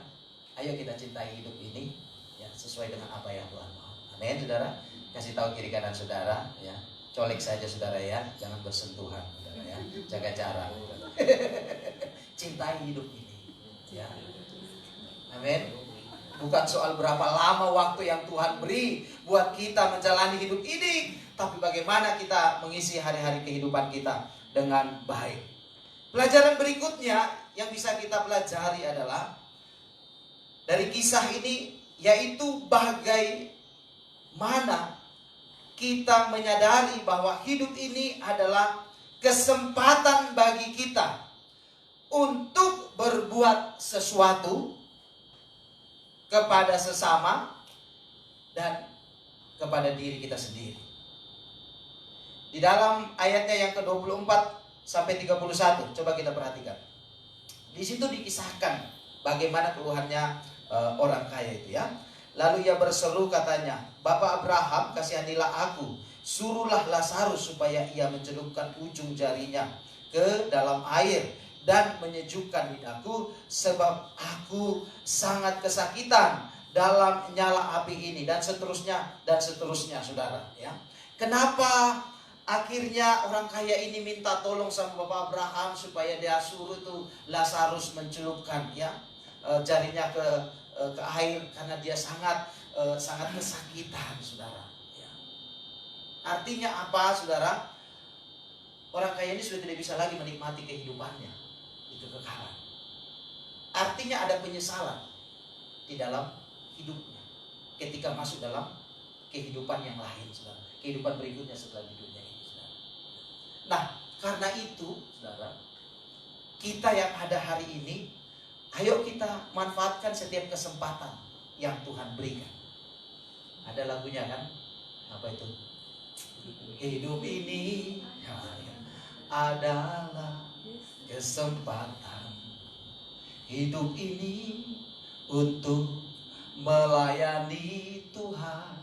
ayo kita cintai hidup ini, ya, sesuai dengan apa yang Tuhan mau. Amin, saudara. Kasih tahu kiri kanan saudara, ya. Colek saja, saudara, ya. Jangan bersentuhan, saudara, ya. Jaga jarak. Cintai hidup ini, ya. Amin. Bukan soal berapa lama waktu yang Tuhan beri buat kita menjalani hidup ini, tapi bagaimana kita mengisi hari-hari kehidupan kita dengan baik. Pelajaran berikutnya yang bisa kita pelajari adalah dari kisah ini, yaitu bagaimana kita menyadari bahwa hidup ini adalah kesempatan bagi kita untuk berbuat sesuatu kepada sesama dan kepada diri kita sendiri. Di dalam ayatnya yang ke-24 sampai 31, coba kita perhatikan. Di situ dikisahkan bagaimana keluhannya orang kaya itu, ya. Lalu ia berseru, katanya, "Bapak Abraham, kasihanilah aku, suruhlah Lazarus supaya ia mencelupkan ujung jarinya ke dalam air dan menyejukkan lidahku, sebab aku sangat kesakitan dalam nyala api ini," dan seterusnya, saudara, ya. Kenapa akhirnya orang kaya ini minta tolong sama Bapak Abraham supaya dia suruh tuh Lazarus mencelupkan, ya, jarinya ke air, karena dia sangat kesakitan, saudara, ya. Artinya apa, saudara? Orang kaya ini sudah tidak bisa lagi menikmati kehidupannya, itu kekekalan. Artinya ada penyesalan di dalam hidupnya ketika masuk dalam kehidupan yang lain, saudara. Kehidupan berikutnya setelah di dunia ini, saudara. Nah, karena itu, saudara, kita yang ada hari ini, ayo kita manfaatkan setiap kesempatan yang Tuhan berikan. Ada lagunya kan? Apa itu? Hidup ini adalah kesempatan. Hidup ini untuk melayani Tuhan.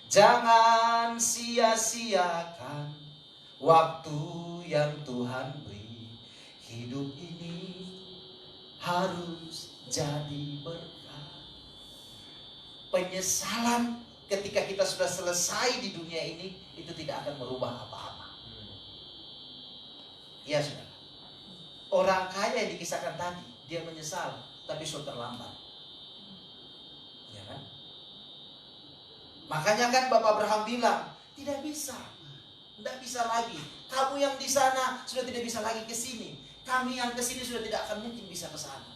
Jangan sia-siakan waktu yang Tuhan beri. Hidup ini harus jadi berkah. Penyesalan ketika kita sudah selesai di dunia ini, itu tidak akan merubah apa-apa. Ya, saudara. Orang kaya yang dikisahkan tadi, dia menyesal, tapi sudah terlambat. Ya kan? Makanya kan Bapak Abraham bilang, tidak bisa lagi. Kamu yang di sana sudah tidak bisa lagi ke sini. Kami yang ke sini sudah tidak akan mungkin bisa ke sana.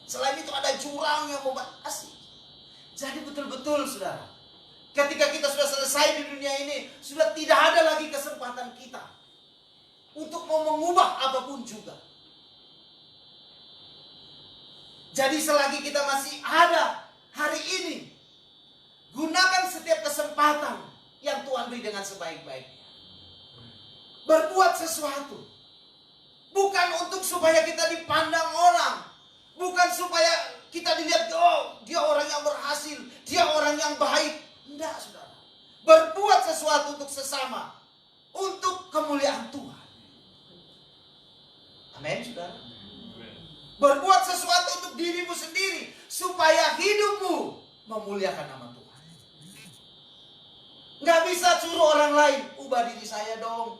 Selain itu ada jurang yang membatasi. Jadi betul-betul, saudara, ketika kita sudah selesai di dunia ini, sudah tidak ada lagi kesempatan kita untuk mau mengubah apapun juga. Jadi selagi kita masih ada hari ini, gunakan setiap kesempatan yang Tuhan beri dengan sebaik-baiknya. Berbuat sesuatu. Bukan untuk supaya kita dipandang orang. Bukan supaya kita dilihat, oh, dia orang yang berhasil, dia orang yang baik. Tidak, saudara. Berbuat sesuatu untuk sesama, untuk kemuliaan Tuhan. Amin, saudara. Berbuat sesuatu untuk dirimu sendiri, supaya hidupmu memuliakan nama Tuhan. Nggak bisa suruh orang lain, ubah diri saya dong.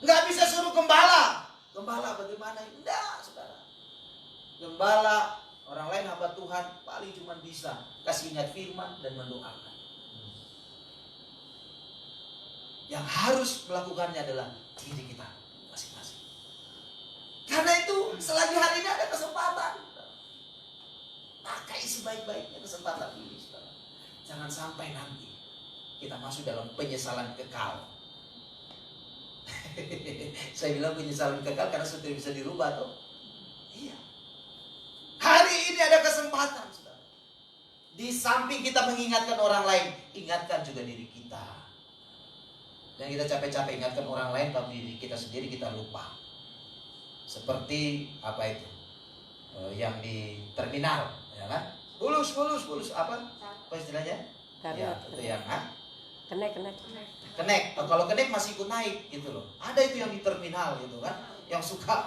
Nggak bisa suruh gembala. Gembala bagaimana? Enggak, saudara. Gembala, orang lain hamba Tuhan, paling cuma bisa kasih ingat firman dan mendoakan. Yang harus melakukannya adalah diri kita masing-masing. Karena itu selagi hari ini ada kesempatan, pakai sebaik-baiknya kesempatan ini, saudara. Jangan sampai nanti kita masuk dalam penyesalan kekal. Saya bilang penyesalan kekal karena sudah bisa dirubah, toh. Iya. Hari ini ada kesempatan, saudara. Di samping kita mengingatkan orang lain, ingatkan juga diri kita. Dan kita capek-capek ingatkan orang lain, tapi diri kita sendiri kita lupa. Seperti apa itu? Yang di terminal, ya kan? Bulus apa? Apa istilahnya? Ya, itu yang Kenek. kenek. Kalau kenek masih ikut naik gitu loh. Ada itu yang di terminal gitu kan, yang suka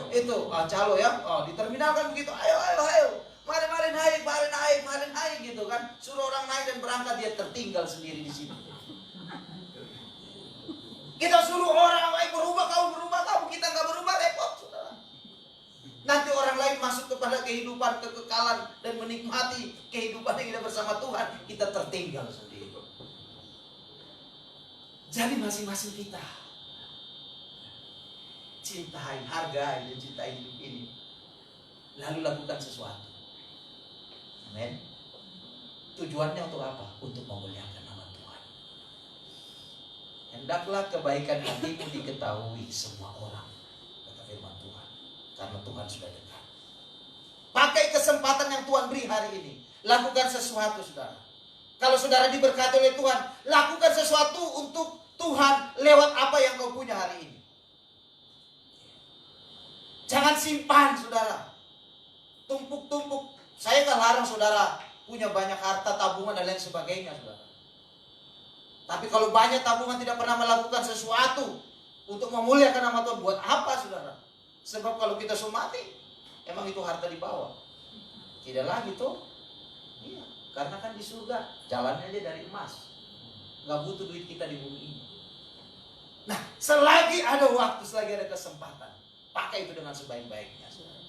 itu calo ya. Di terminal kan begitu. Ayo. Mari naik gitu kan. Suruh orang naik dan berangkat, dia tertinggal sendiri di situ. Kita suruh orang lain berubah kamu, kita nggak berubah, repot, saudara. Nanti orang lain masuk kepada kehidupan kekekalan dan menikmati kehidupan yang kita bersama Tuhan, kita tertinggal sendiri. Jadi masing-masing kita cintai, hargai dan cintai hidup ini, lalu lakukan sesuatu. Amin. Tujuannya untuk apa? Untuk memuliakan nama Tuhan. Hendaklah kebaikan hatimu diketahui semua orang, kata firman Tuhan, karena Tuhan sudah dekat. Pakai kesempatan yang Tuhan beri hari ini, lakukan sesuatu, saudara. Kalau saudara diberkati oleh Tuhan, lakukan sesuatu untuk Tuhan lewat apa yang kau punya hari ini. Jangan simpan, saudara. Tumpuk-tumpuk. Saya nggak larang saudara punya banyak harta, tabungan dan lain sebagainya, saudara. Tapi kalau banyak tabungan tidak pernah melakukan sesuatu untuk memuliakan nama Tuhan, buat apa, saudara? Sebab kalau kita sudah mati, emang itu harta di bawah. Tidak lagi tuh. Iya, karena kan di surga jalannya aja dari emas. Nggak butuh duit kita di bumi ini. Nah, selagi ada waktu, selagi ada kesempatan, pakai itu dengan sebaik-baiknya, saudara.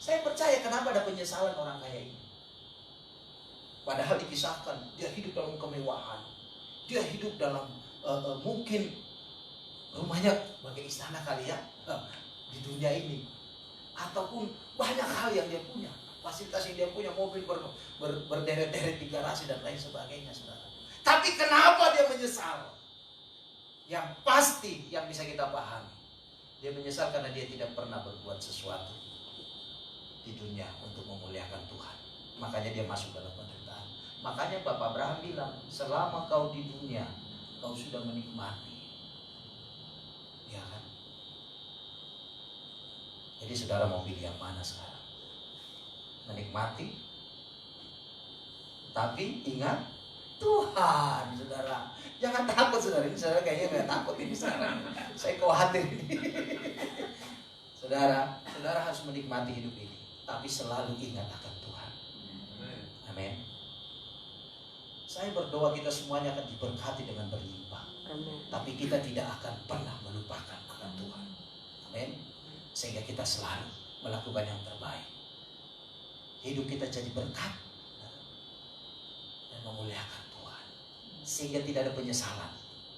Saya percaya kenapa ada penyesalan orang kaya ini. Padahal dikisahkan dia hidup dalam kemewahan, dia hidup dalam mungkin rumahnya bagai istana kali ya di dunia ini, ataupun banyak hal yang dia punya, fasilitas yang dia punya, mobil berderet-deret di garasi dan lain sebagainya, saudara. Tapi kenapa dia menyesal? Yang pasti yang bisa kita pahami, dia menyesal karena dia tidak pernah berbuat sesuatu di dunia untuk memuliakan Tuhan. Makanya dia masuk dalam penderitaan. Makanya Bapak Abraham bilang, selama kau di dunia, kau sudah menikmati. Ya kan? Jadi saudara mau pilih yang mana sekarang? Menikmati, tapi ingat Tuhan, saudara. Jangan takut, saudara. Ini saudara kayaknya nggak takut ini sekarang. Saya khawatir ini. Saudara harus menikmati hidup ini, tapi selalu ingat akan Tuhan. Amin. Saya berdoa kita semuanya akan diberkati dengan berlimpah. Amin. Tapi kita tidak akan pernah melupakan akan Tuhan. Amin. Sehingga kita selalu melakukan yang terbaik. Hidup kita jadi berkat dan memuliakan Tuhan. Sehingga tidak ada penyesalan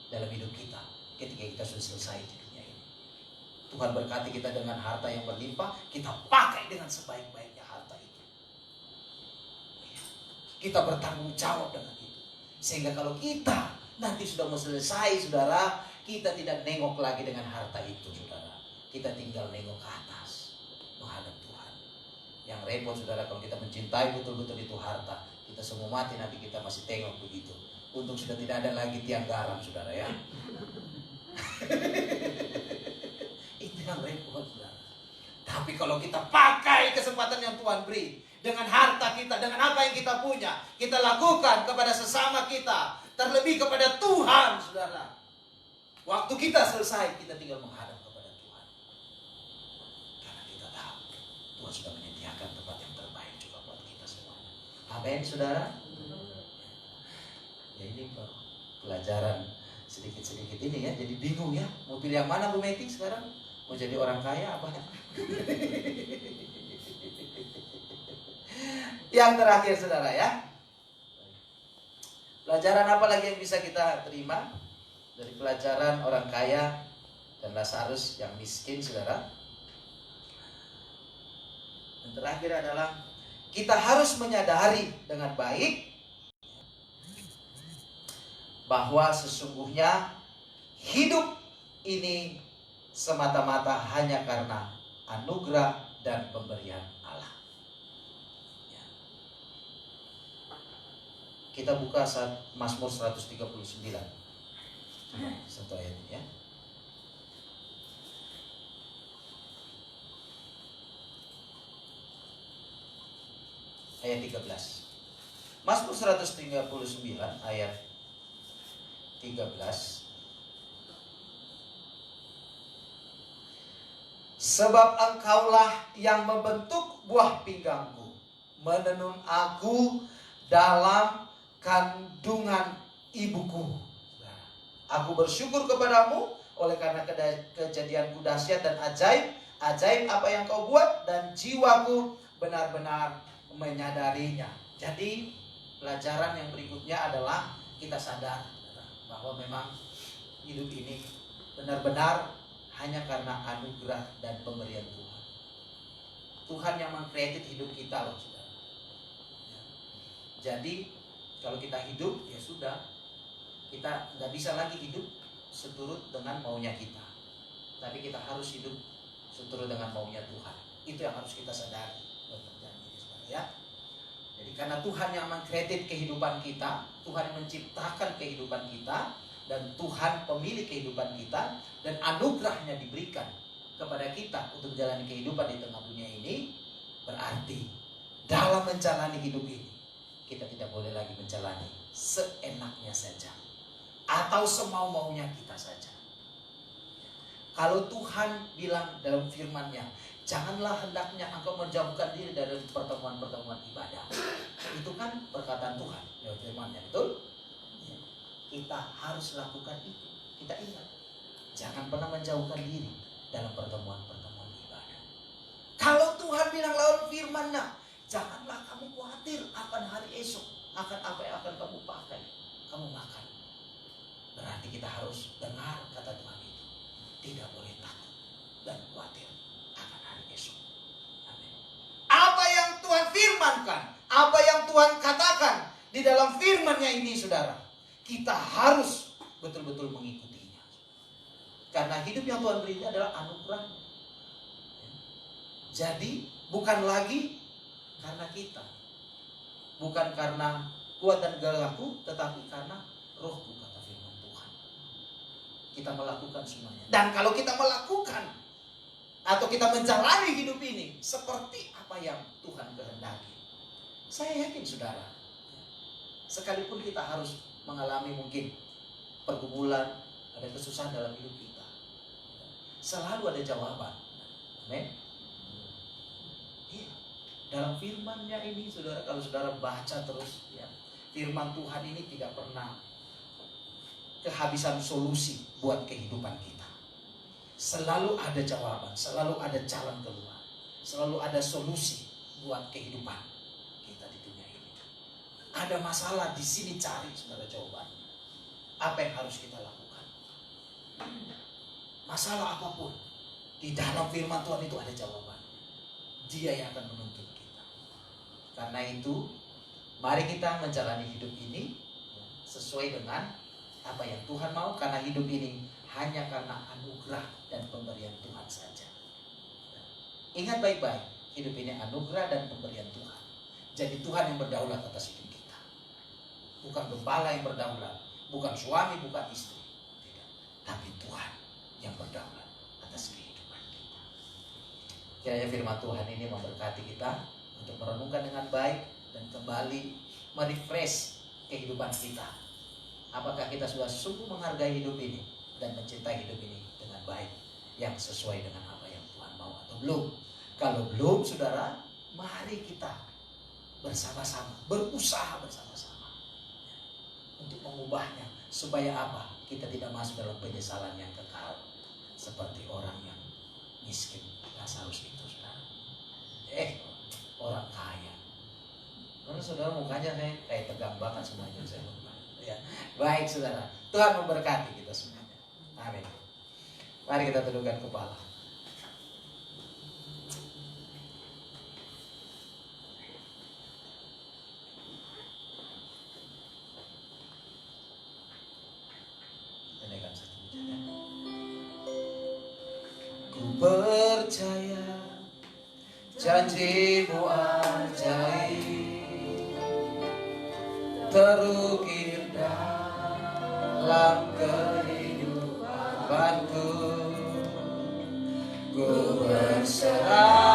dalam hidup kita ketika kita sudah selesai di dunia ini. Tuhan berkati kita dengan harta yang berlimpah, kita pakai dengan sebaik-baiknya harta itu. Kita bertanggung jawab dengan itu. Sehingga kalau kita nanti sudah mau selesai, saudara, kita tidak nengok lagi dengan harta itu, saudara. Kita tinggal nengok ke atas, menghadap Tuhan. Yang repot, saudara, kalau kita mencintai betul-betul itu harta, kita semua mati nanti kita masih tengok begitu. Untung sudah tidak ada lagi tiang garam, saudara ya. Itu yang repot, saudara. Tapi kalau kita pakai kesempatan yang Tuhan beri, dengan harta kita, dengan apa yang kita punya, kita lakukan kepada sesama kita, terlebih kepada Tuhan, saudara. Waktu kita selesai, kita tinggal menghadap kepada Tuhan. Karena kita tahu Tuhan sudah menyediakan tempat yang terbaik juga Amin, saudara. Ya ini pelajaran sedikit-sedikit ini ya. Jadi bingung ya. Mau pilih yang mana Bu Meti sekarang? Mau jadi orang kaya apa? Yang terakhir saudara ya. Pelajaran apa lagi yang bisa kita terima dari pelajaran orang kaya dan Lazarus yang miskin, saudara? Yang terakhir adalah kita harus menyadari dengan baik bahwa sesungguhnya hidup ini semata-mata hanya karena anugerah dan pemberian Allah. Ya. Kita buka saat Mazmur 139. Satu ayat ya. Ayat 13. Mazmur 139 ayat 13. Sebab engkaulah yang membentuk buah pinggangku, menenun aku dalam kandungan ibuku. Aku bersyukur kepadamu oleh karena kejadianku dahsyat dan ajaib. Ajaib apa yang kau buat, dan jiwaku benar-benar menyadarinya. Jadi pelajaran yang berikutnya adalah kita sadar bahwa memang hidup ini benar-benar hanya karena anugerah dan pemberian Tuhan. Tuhan yang mengkredit hidup kita loh, saudara. Jadi kalau kita hidup ya sudah, kita nggak bisa lagi hidup seturut dengan maunya kita, tapi kita harus hidup seturut dengan maunya Tuhan. Itu yang harus kita sadari, ya. Jadi karena Tuhan yang mengkredit kehidupan kita, Tuhan yang menciptakan kehidupan kita, dan Tuhan pemilik kehidupan kita, dan anugerahnya diberikan kepada kita untuk menjalani kehidupan di tengah dunia ini. Berarti dalam menjalani hidup ini kita tidak boleh lagi menjalani seenaknya saja atau semau-maunya kita saja. Kalau Tuhan bilang dalam firman-Nya, janganlah hendaknya engkau menjauhkan diri dari pertemuan-pertemuan ibadah. Itu kan perkataan Tuhan dalam firman-Nya, betul? Kita harus lakukan itu. Kita ingat, jangan pernah menjauhkan diri dalam pertemuan-pertemuan ibadah. Kalau Tuhan bilang lawan firman-Nya, janganlah kamu khawatir akan hari esok, akan apa yang akan kamu pakai, kamu makan. Berarti kita harus dengar kata Tuhan itu. Tidak boleh takut dan khawatir akan hari esok. Amin. Apa yang Tuhan firmankan, apa yang Tuhan katakan di dalam firman-Nya ini, saudara, kita harus betul-betul mengikutinya. Karena hidup yang Tuhan beri ini adalah anugerah. Jadi bukan lagi karena kita, bukan karena kuat dan gagahku, tetapi karena rohku, kata firman Tuhan. Kita melakukan semuanya. Dan kalau kita melakukan atau kita menjalani hidup ini seperti apa yang Tuhan kehendaki, saya yakin saudara, sekalipun kita harus mengalami mungkin pergumulan, ada kesusahan dalam hidup kita, selalu ada jawaban. Amin. Iya. Dalam firman-Nya ini, saudara, kalau saudara baca terus, ya, firman Tuhan ini tidak pernah kehabisan solusi buat kehidupan kita. Selalu ada jawaban, selalu ada jalan keluar, selalu ada solusi buat kehidupan kita di dunia ini. Ada masalah di sini, cari saudara jawabannya. Apa yang harus kita lakukan? Masalah apapun, di dalam firman Tuhan itu ada jawaban. Dia yang akan menuntut kita. Karena itu, mari kita menjalani hidup ini sesuai dengan apa yang Tuhan mau. Karena hidup ini hanya karena anugerah dan pemberian Tuhan saja. Ingat baik-baik, hidup ini anugerah dan pemberian Tuhan. Jadi Tuhan yang berdaulat atas hidup kita. Bukan gembala yang berdaulat, bukan suami, bukan istri. Tidak. Tapi Tuhan yang berdaulat atas kehidupan kita. Kiranya firman Tuhan ini memberkati kita untuk merenungkan dengan baik dan kembali merefresh kehidupan kita. Apakah kita sudah sungguh menghargai hidup ini dan mencintai hidup ini dengan baik, yang sesuai dengan apa yang Tuhan mau, atau belum? Kalau belum, saudara, mari kita bersama-sama, berusaha bersama-sama untuk mengubahnya. Supaya apa? Kita tidak masuk dalam penyesalan yang kekal seperti orang yang miskin Lazarus itu, saudara. Orang kaya. Karena saudara mukanya kayak tegang banget semuanya saya lupa. Ya. Baik saudara, Tuhan memberkati kita semuanya. Amin. Mari kita tundukkan kepala. Ku percaya janjimu ajaib terukir dalam kehidupanku. Ku berserah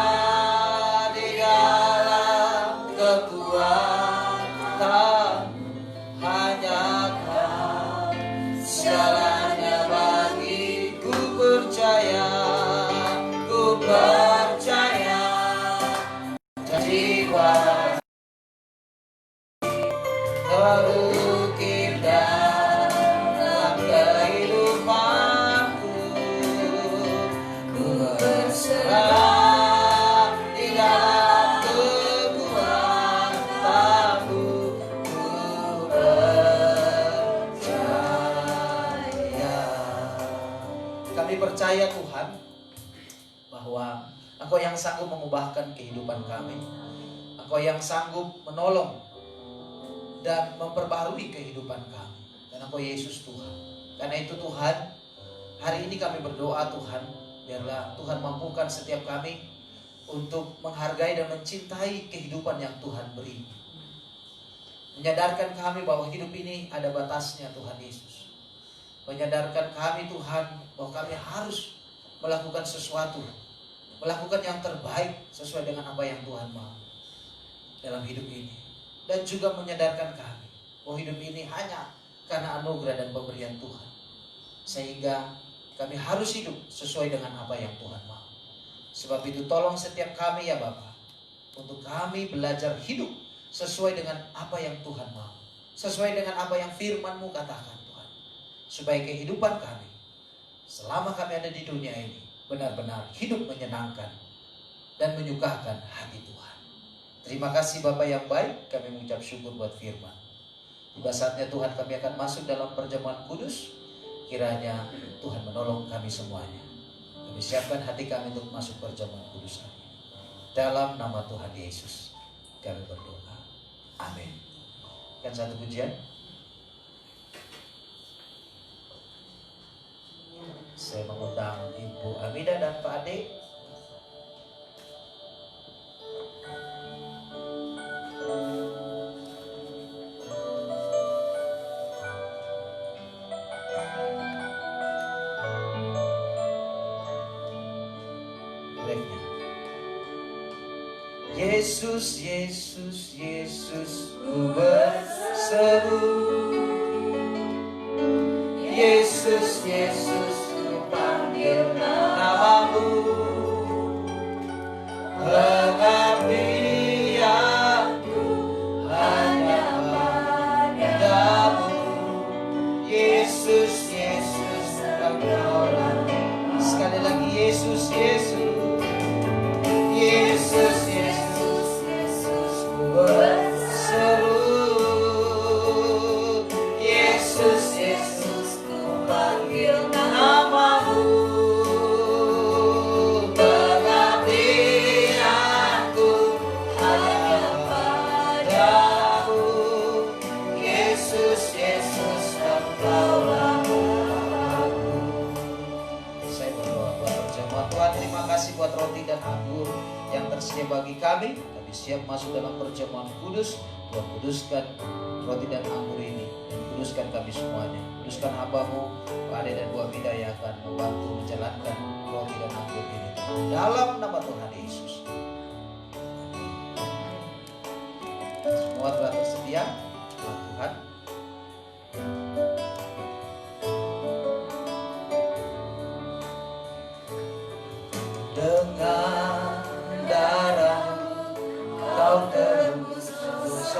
di dalam kekuatan hanya Kau segalanya bagiku. Percaya jiwa terukir dalam kehidupanku. Ku berserah di dalam kekuatanmu. Ku percaya. Kami percaya Tuhan bahwa Engkau yang sanggup mengubahkan kehidupan kami. Engkau yang sanggup menolong dan memperbarui kehidupan kami. Dan Engkau Yesus Tuhan. Karena itu Tuhan, hari ini kami berdoa Tuhan, biarlah Tuhan mampukan setiap kami untuk menghargai dan mencintai kehidupan yang Tuhan beri. Menyadarkan kami bahwa hidup ini ada batasnya Tuhan Yesus. Menyadarkan kami Tuhan bahwa kami harus melakukan sesuatu, melakukan yang terbaik sesuai dengan apa yang Tuhan mau dalam hidup ini. Dan juga menyadarkan kami bahwa hidup ini hanya karena anugerah dan pemberian Tuhan. Sehingga kami harus hidup sesuai dengan apa yang Tuhan mau. Sebab itu tolong setiap kami ya Bapa, untuk kami belajar hidup sesuai dengan apa yang Tuhan mau. Sesuai dengan apa yang firman-Mu katakan Tuhan. Supaya kehidupan kami selama kami ada di dunia ini benar-benar hidup menyenangkan dan menyukakan hati Tuhan. Terima kasih Bapa yang baik, kami mengucap syukur buat firman. Tiba saatnya Tuhan kami akan masuk dalam perjamuan kudus. Kiranya Tuhan menolong kami semuanya. Kami siapkan hati kami untuk masuk perjamuan kudus kami. Dalam nama Tuhan Yesus kami berdoa. Amin. Kan satu pujian. Saya mengundang Ibu Amida dan Pak Ade. Refnya. Yesus, Yesus, Yesus, ku berseru. Yesus, Yesus, panggil namamu, pengabdianku hanya padamu. Yesus, Yesus, Engkaulah. Sekali lagi Yesus, Yesus, Yesus, Yesus, Yesus, berseru. Yesus, Yesus, panggil namamu, pengabdianku hanya padamu. Yesus, Yesus, Engkaulah Bapakku. Saya berdoa buat perjamuan Tuhan. Terima kasih buat roti dan anggur yang tersedia bagi kami. Kami siap masuk dalam perjamuan kudus. Tuhan kuduskan roti dan anggur ini, dan kuduskan kami semuanya. Kuduskan hamba-Mu, Pak Ade dan Bu Amida yang akan membantu menjalankan roti dan anggur ini. Dalam nama Tuhan Yesus. Semua telah tersedia. Tuhan. Dengan darah Kau tebus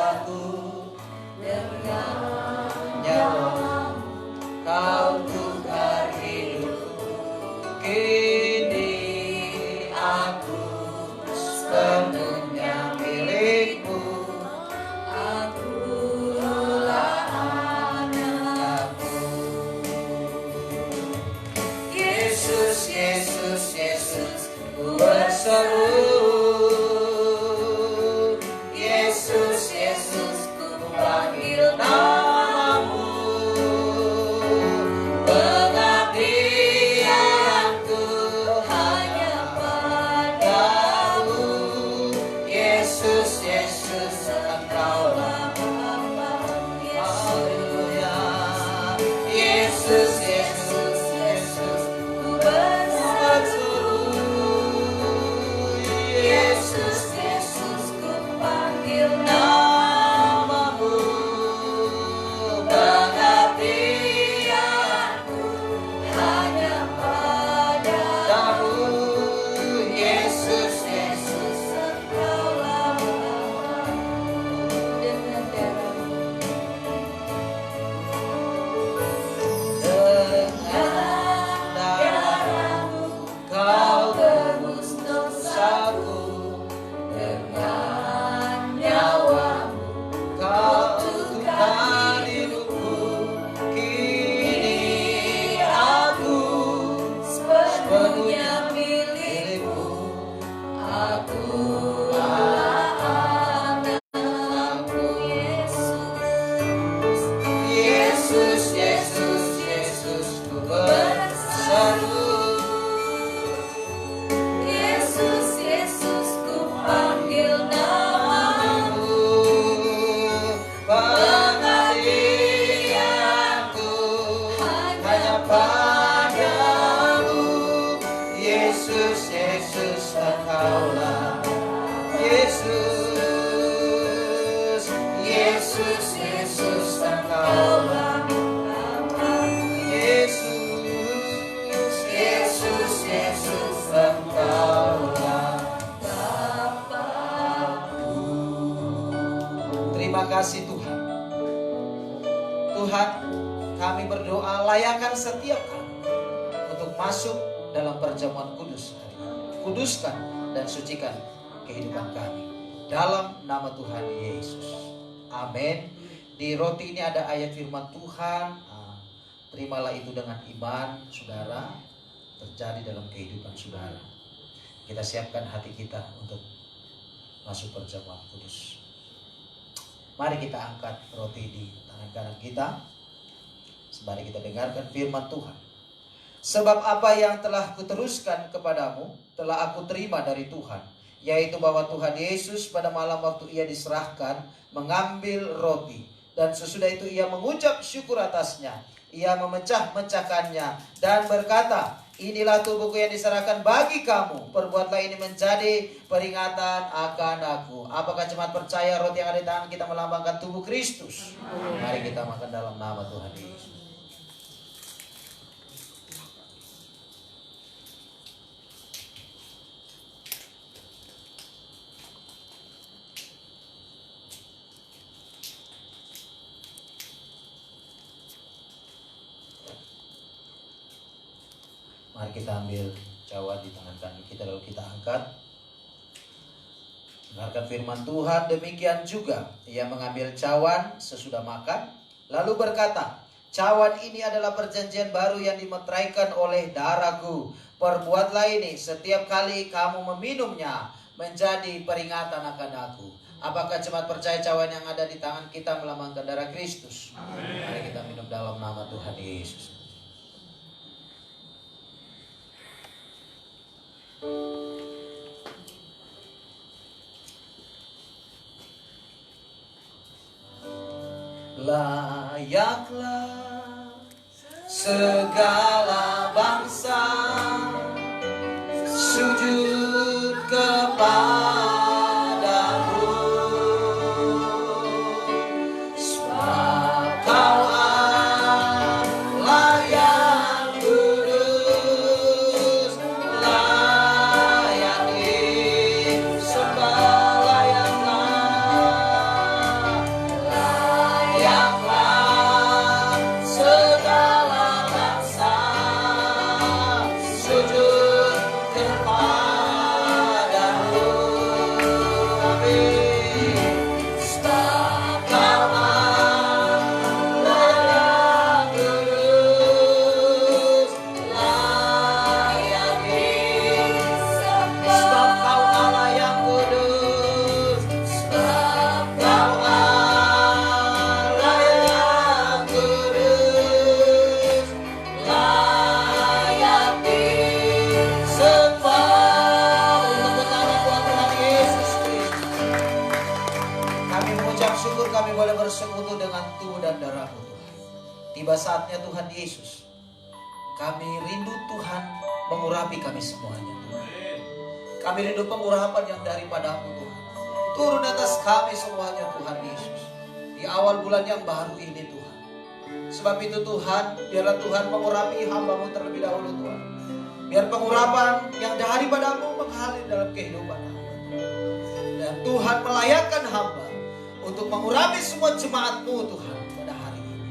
aku dengan nyawa, kau tukar hidupku. Kini aku sepenuhnya milikmu. Akulah anakmu. Yesus, Yesus, Yesus, ku berseru. Yesus, Yesus, ku panggil namamu. Pengabdianku hanya padamu. Yesus, Yesus, Engkaulah Haleluya. Yesus, Yesus, Yesus, ku berseru. Yesus, Yesus, ku panggil namamu. Pengabdianku hanya padamu. Yesus, Yesus, Engkaulah Dengan darahmu, dengan darahmu kau tebus dosaku. Dengan nyawamu kau tukar hidupku. Kini aku sepenuhnya milikmu. Akulah anakmu. Yesus, Yesus, Yesus, ku berseru. Yesus, Yesus, ku panggil namamu. Pengabdianku hanya padamu. Yesus, Yesus, Engkaulah Yesus. Yesus, Yesus, Engkaulah Yesus. Yesus, Yesus, Engkaulah Bapakku. Terima kasih Tuhan. Tuhan, kami berdoa layakan setiap kami untuk masuk dalam perjamuan kudus hari ini. Kuduskan dan sucikan kehidupan kami. Dalam nama Tuhan Yesus. Amin. Di roti ini ada ayat firman Tuhan. Terimalah itu dengan iman, saudara. Terjadi dalam kehidupan saudara. Kita siapkan hati kita untuk masuk perjamuan kudus. Mari kita angkat roti di tangan kanan kita. Sembari kita dengarkan firman Tuhan. Sebab apa yang telah kuteruskan kepadamu telah aku terima dari Tuhan, yaitu bahwa Tuhan Yesus pada malam waktu ia diserahkan mengambil roti, dan sesudah itu ia mengucap syukur atasnya. Ia memecah-mecahkannya dan berkata, inilah tubuhku yang diserahkan bagi kamu. Perbuatlah ini menjadi peringatan akan aku. Apakah jemaat percaya roti yang ada di tangan kita melambangkan tubuh Kristus? Mari kita makan dalam nama Tuhan Yesus. Mari kita ambil cawan di tangan kanan kita lalu kita angkat. Dengarkan firman Tuhan. Demikian juga ia mengambil cawan sesudah makan lalu berkata, cawan ini adalah perjanjian baru yang dimeteraikan oleh darahku. Perbuatlah ini setiap kali kamu meminumnya menjadi peringatan akan aku. Apakah jemaat percaya cawan yang ada di tangan kita melambangkan darah Kristus? Mari kita minum dalam nama Tuhan Yesus. Layaklah segala bangsa sujud kepadamu, sebab Kau Allah yang kudus, layak disembah, layaklah harus sekutu dengan tubuh dan darah-Mu Tuhan. Tiba saatnya Tuhan Yesus, kami rindu Tuhan mengurapi kami semuanya Tuhan. Kami rindu pengurapan yang daripada-Mu Tuhan. Turun atas kami semuanya Tuhan Yesus. Di awal bulan yang baru ini Tuhan. Sebab itu Tuhan, biarlah Tuhan mengurapi hamba-Mu terlebih dahulu Tuhan. Biar pengurapan yang daripada-Mu mengalir dalam kehidupan hamba. Dan Tuhan melayakkan hamba untuk mengurapi semua jemaat-Mu Tuhan pada hari ini.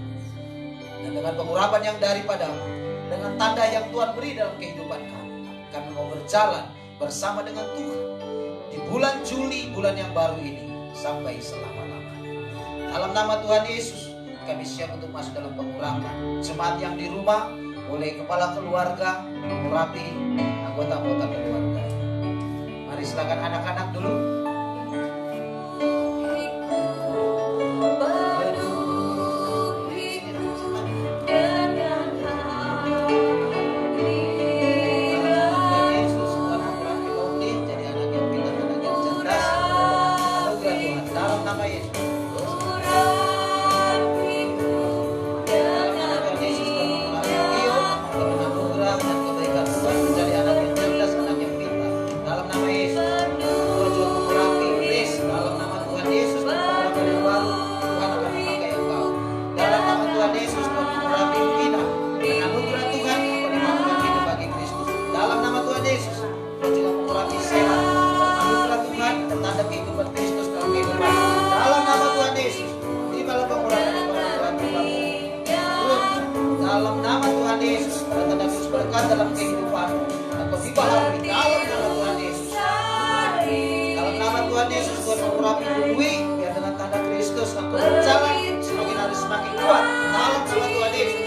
Dan dengan pengurapan yang daripada-Mu, dengan tanda yang Tuhan beri dalam kehidupan kami mau berjalan bersama dengan Tuhan di bulan Juli, bulan yang baru ini sampai selama-lamanya. Dalam nama Tuhan Yesus, kami siap untuk masuk dalam pengurapan. Jemaat yang di rumah, oleh kepala keluarga mengurapi anggota-anggota keluarga. Mari silakan anak-anak dulu. Dalam kehidupan atau dibaharui dalam nama Tuhan Yesus. Dalam nama Tuhan Yesus, Tuhan mengurapi Dwi biar dengan tanda Kristus engkau berjalan semakin hari semakin kuat dalam nama Tuhan Yesus.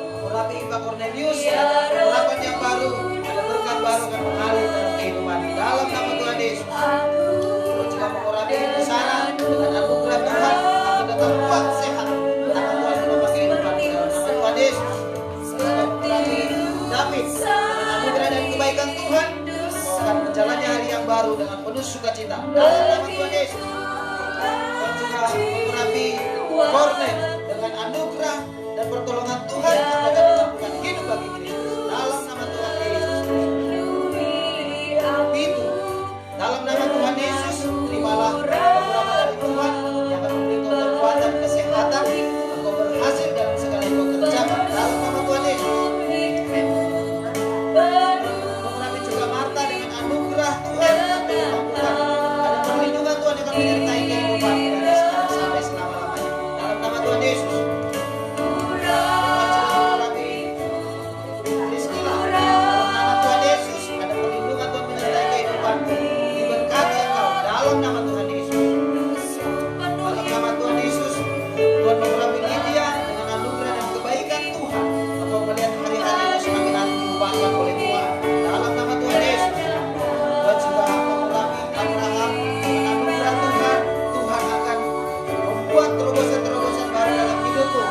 Mengurapi Pak Cornelius, ada pengurapan yang baru, ada berkat baru akan mengalir dalam kehidupan dalam nama Tuhan Yesus. Tuhan juga mengurapi Ibu Sarah dengan anugerah Tuhan akan tetap kuat sehat karena Tuhan menambah kehidupan dalam nama Tuhan Yesus. David dengan anugerah dan kebaikan Tuhan akan menjalani hari yang baru dengan penuh sukacita dalam nama Tuhan Yesus. Dan juga mengurapi Kornet dengan anugerah dan pertolongan Tuhan akan dilakukan hidup bagi Kristus dalam nama Tuhan Yesus. Itu dalam nama Tuhan Yesus, terimalah beberapa dari Tuhan yang akan memberikan kekuatan kesehatan engkau berhasil dalam segala yang kau kerjakan dalam nama Tuhan Yesus. Mengurapi juga Marta dengan anugerah Tuhan yang dimampukan. Ada perlindungan Tuhan yang akan menyertai kehidupan dari sekarang sampai selama-lamanya dalam nama Tuhan Yesus. Mengurapi Priscilla dalam nama Tuhan Yesus. Ada perlindungan Tuhan menyertai kehidupan. Diberkati engkau dalam nama Tuhan Yesus. Dalam nama Tuhan Yesus, Tuhan mengurapi Lydia dengan anugerah dan kebaikan Tuhan. Engkau melihat hari-hari yang semakin hari diubahkan oleh Tuhan dalam nama Tuhan Yesus. Tuhan juga mengurapi Abraham dengan anugerah Tuhan. Tuhan akan membuat terobosan-terobosan baru dalam hidupmu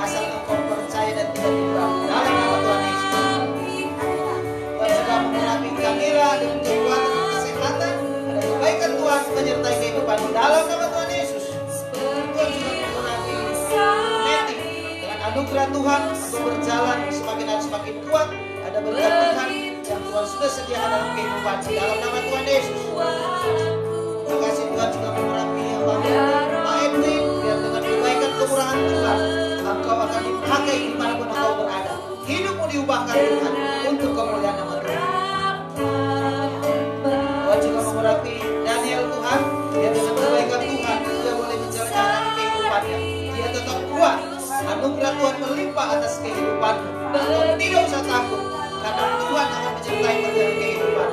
asal engkau percaya dan tidak diubah dalam nama Tuhan Yesus. Tuhan juga mengurapi Kamila dengan kekuatan dan kesehatan. Ada kebaikan Tuhan menyertai kehidupanmu dalam nama Tuhan Yesus. Tuhan juga mengurapi Meti dengan anugerah Tuhan untuk berjalan semakin hari semakin kuat. Ada berkat Tuhan yang Tuhan sudah sediakan dalam kehidupan dalam nama Tuhan Yesus. Terima kasih Tuhan juga mengurapi Pak Edwin biar dengan kebaikan kemurahan Tuhan engkau akan dipakai dimanapun engkau berada. Hidupmu diubahkan Tuhan untuk kemuliaan nama Tuhan. Tuhan juga mengurapi Daniel Tuhan biar dengan kebaikan Tuhan dia boleh menjalankan kehidupannya. Dia tetap kuat. Anugerah Tuhan melimpah atas kehidupanmu. Engkau tidak usah takut karena Tuhan akan menyertai perjalanan kehidupan.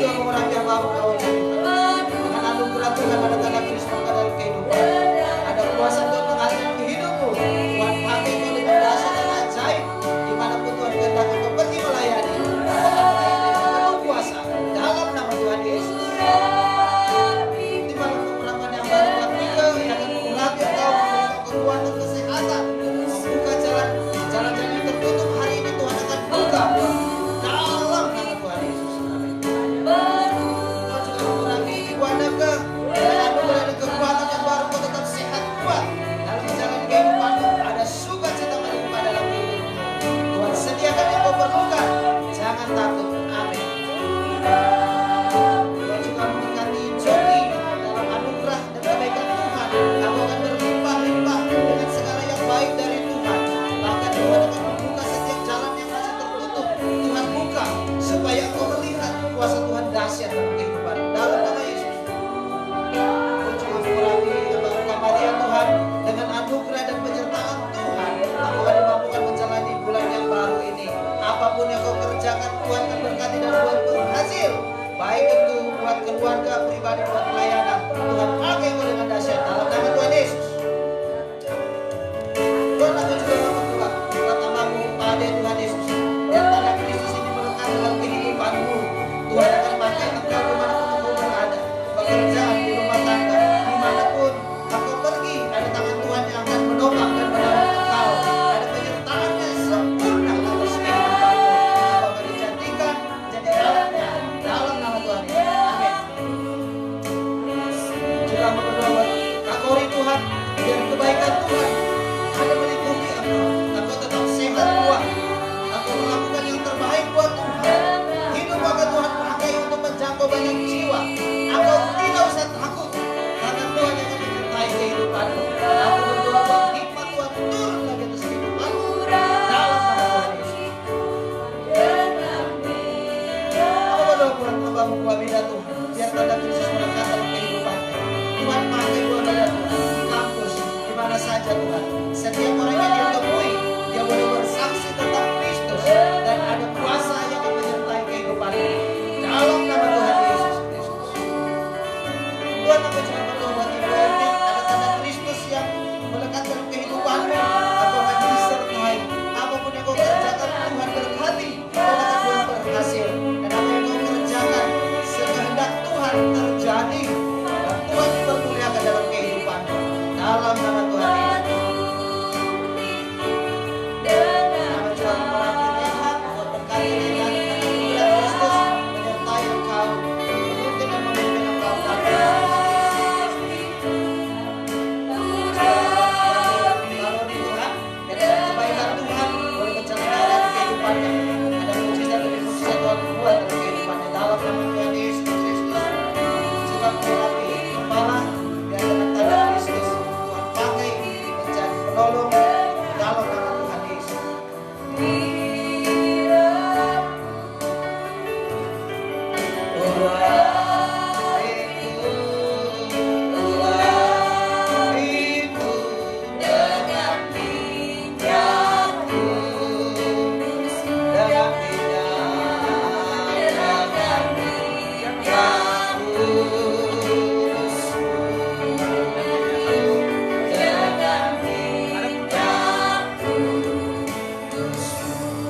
juga mengurangi apa-apa kau Tuhan. Dengan anugerah Tuhan ada tanda Kristus dalam kehidupan. Ada kuasa Tuhan menghasilkan hidupmu. Tuhan pakai kau dengan dahsyat dan ajaib. Dimanapun Tuhan kehendaki kau pergi melayani. Kau akan melayani dengan penuh kuasa dalam nama Tuhan Yesus. Di malam pengharapan yang baru buat Mika yang akan mengulangi kau memberikan kekuatan kesehatan. Membuka jalan-jalan yang tertutup hari ini Tuhan akan buka dalam nama Tuhan Yesus. Kau juga mengurangi ibu anaknya dengan anugerah dan kekuatan yang baru kau tetap sehat kuat dalam menjalani kehidupanmu. Ada sukacita melimpah dalam hidupmu. Tuhan sediakan yang kau perlukan. Jangan takut. Amin. Tuhan juga memberkati Joki dalam anugerah dan kebaikan Tuhan. Kamu akan berlimpah-limpah dengan segala yang baik dari Tuhan. Bahkan Tuhan akan membuka setiap jalan yang masih tertutup. Tuhan buka supaya engkau melihat kuasa Tuhan dahsyat dalam kehidupan. Dalam nama Yesus. Tuhan juga mengurangi Maria Tuhan dengan anugerah dan penyertaan Tuhan. Aku akan dimampukan menjalani bulan yang baru ini. Apapun yang kau kerjakan Tuhan akan berkati dan buat berhasil. Baik itu buat keluarga, pribadi, buat pelayanan. Tuhan pakai kau dengan dahsyat dalam nama Tuhan Yesus. Tuhan aku juga berdoa buat namamu pada Tuhan Yesus. Dan tanda Kristus ini melekat dalam kehidupanmu. Tuhan akan pakai engkau dimanapun engkau berada. Pekerjaan, di rumah tangga, dimanapun engkau pergi. Ada tangan Tuhan yang akan menopang dan menolong engkau. Ada penyertaannya sempurna atas kehidupanmu. Engkau akan dijadikan jadi jalannya dalam nama Tuhan Yesus. Amin. Juga berdoa buat Kakori Tuhan, biar kebaikan Tuhan ada melingkupi engkau. Engkau tetap sehat kuat. Engkau melakukan yang terbaik buat Tuhan. Hidup akan Tuhan pakai untuk menjangkau banyak jiwa. Engkau tidak usah takut karena Tuhan yang akan menyertai kehidupanmu. Aku berdoa buat hikmat Tuhan turun lagi atas kehidupanmu dalam nama Tuhan Yesus. Aku berdoa buat hambamu Buabida Tuhan, biar tanda Kristus melekat dalam kehidupannya. Tuhan pakai Buabida Tuhan di kampus, di mana saja Tuhan. Setiap orang yang dia temui, dia boleh bersaksi tentang Kristus dan ada kuasa yang akan menyertai kehidupannya. Dalam nama Tuhan Yesus Kristus. Tuhan aku juga berdoa buat Ibu Ernie, ada tanda Kristus yang melekat dalam kehidupanmu. Aku akan disertai. Apapun yang kau kerjakan, Tuhan berkati. Kau akan buat berhasil. Dan apa yang kau kerjakan, sekehendak Tuhan terjadi. Dan Tuhan dipermuliakan dalam kehidupanmu. Dalam nama Tuhan Yesus. Kami juga memperhati Tuhan, buat berkati Tuhan, dan anugerah Kristus menyertai engkau, menuntun dan memimpin engkau dalam nama Tuhan Yesus. Kalau di Tuhan, dan dengan kebaikan Tuhan, boleh berjalan dalam kehidupannya. Ada mujizat demi mujizat Tuhan buat dalam kehidupannya. Dalam nama Tuhan Yesus Kristus. Juga memperhati kepala, biar dengan tanda Kristus Tuhan pakai menjadi penolong dalam nama Tuhan Yesus.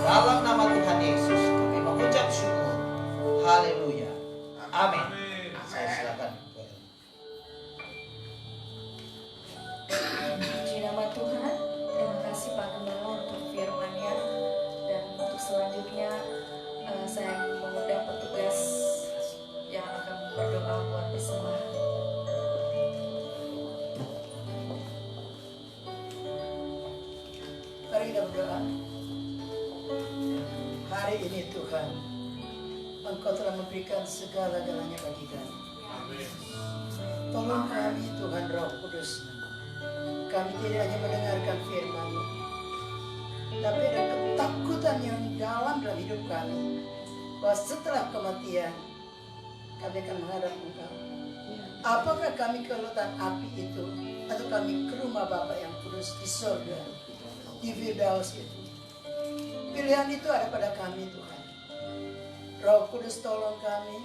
Dalam nama Tuhan Yesus kami mengucap syukur. Haleluya. Amin. Saya silakan. Puji nama Tuhan. Terima kasih Pak Gembala untuk firman-Nya. Dan untuk selanjutnya saya mengundang petugas yang akan berdoa buat persembahan. Mari kita berdoa. Hari ini Tuhan, Engkau telah memberikan segala-galanya bagi kami. Tolong kami Tuhan Roh Kudus. Kami tidak hanya mendengarkan firman-Mu, tapi ada ketakutan yang dalam hidup kami, bahwa setelah kematian kami akan menghadap Engkau. Apakah kami ke lautan api itu, atau kami ke rumah Bapa yang kudus di surga, di Firdaus itu? Pilihan itu ada pada kami Tuhan. Roh Kudus tolong kami,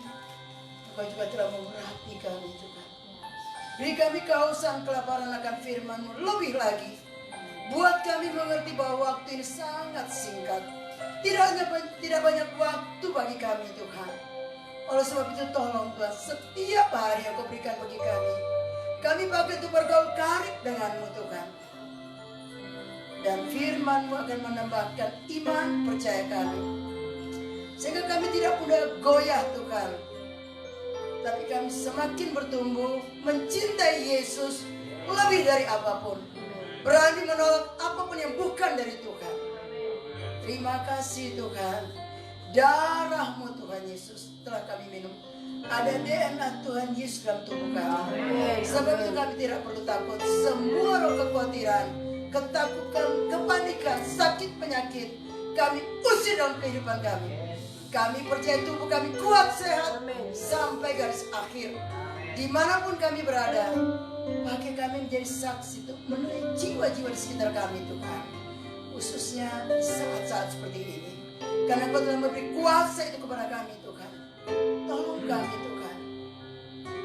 Kau juga telah mengurapi kami Tuhan. Beri kami kehausan kelaparan akan firman-Mu lebih lagi. Buat kami mengerti bahwa waktu ini sangat singkat. Tidak banyak waktu bagi kami Tuhan. Oleh sebab itu tolong Tuhan, setiap hari yang Kau berikan bagi kami, kami pakai untuk bergaul karib dengan-Mu Tuhan. Dan firman-Mu akan menambahkan iman percaya kami, sehingga kami tidak mudah goyah Tuhan, tapi kami semakin bertumbuh mencintai Yesus lebih dari apapun, berani menolak apapun yang bukan dari Tuhan. Terima kasih Tuhan, darah-Mu Tuhan Yesus telah kami minum. Ada DNA Tuhan Yesus dalam tubuh kami. Sebab itu kami tidak perlu takut. Semua roh kekhawatiran, ketakutan, kepanikan, sakit, penyakit, kami usir dalam kehidupan kami. Kami percaya tubuh kami kuat, sehat sampai garis akhir. Dimanapun kami berada, pakai kami menjadi saksi untuk menolong jiwa-jiwa di sekitar kami Tuhan. Khususnya di saat-saat seperti ini, karena Kau telah memberi kuasa itu kepada kami Tuhan. Tolong kami Tuhan.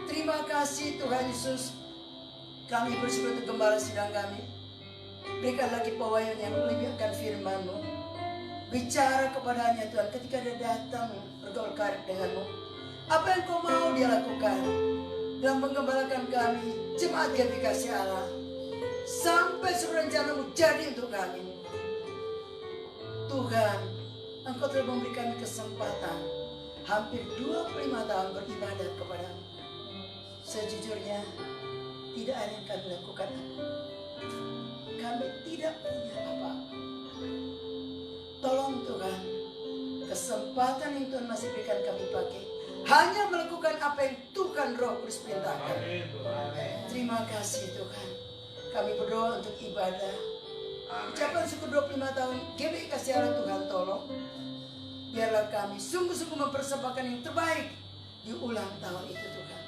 Terima kasih Tuhan Yesus. Kami bersyukur untuk gembala sidang kami. Berikan lagi pewahyuan yang lebih akan firman-Mu. Bicara kepadanya Tuhan ketika dia datang bergaul karib dengan-Mu. Apa yang Kau mau dia lakukan dalam menggembalakan kami, jemaat GBI Kasih Allah, sampai seluruh rencana-Mu jadi untuk kami. Tuhan, Engkau telah memberikan kesempatan hampir 25 tahun beribadat kepada-Mu. Sejujurnya tidak ada yang kami lakukan. Kami tidak punya apa-apa. Tolong Tuhan, kesempatan yang Tuhan masih berikan kami pakai hanya melakukan apa yang Tuhan Roh Kudus perintahkan. Terima kasih Tuhan. Kami berdoa untuk ibadah ucapan syukur 25 tahun GBI Kasih Allah. Tuhan tolong, biarlah kami sungguh-sungguh mempersembahkan yang terbaik di ulang tahun itu Tuhan.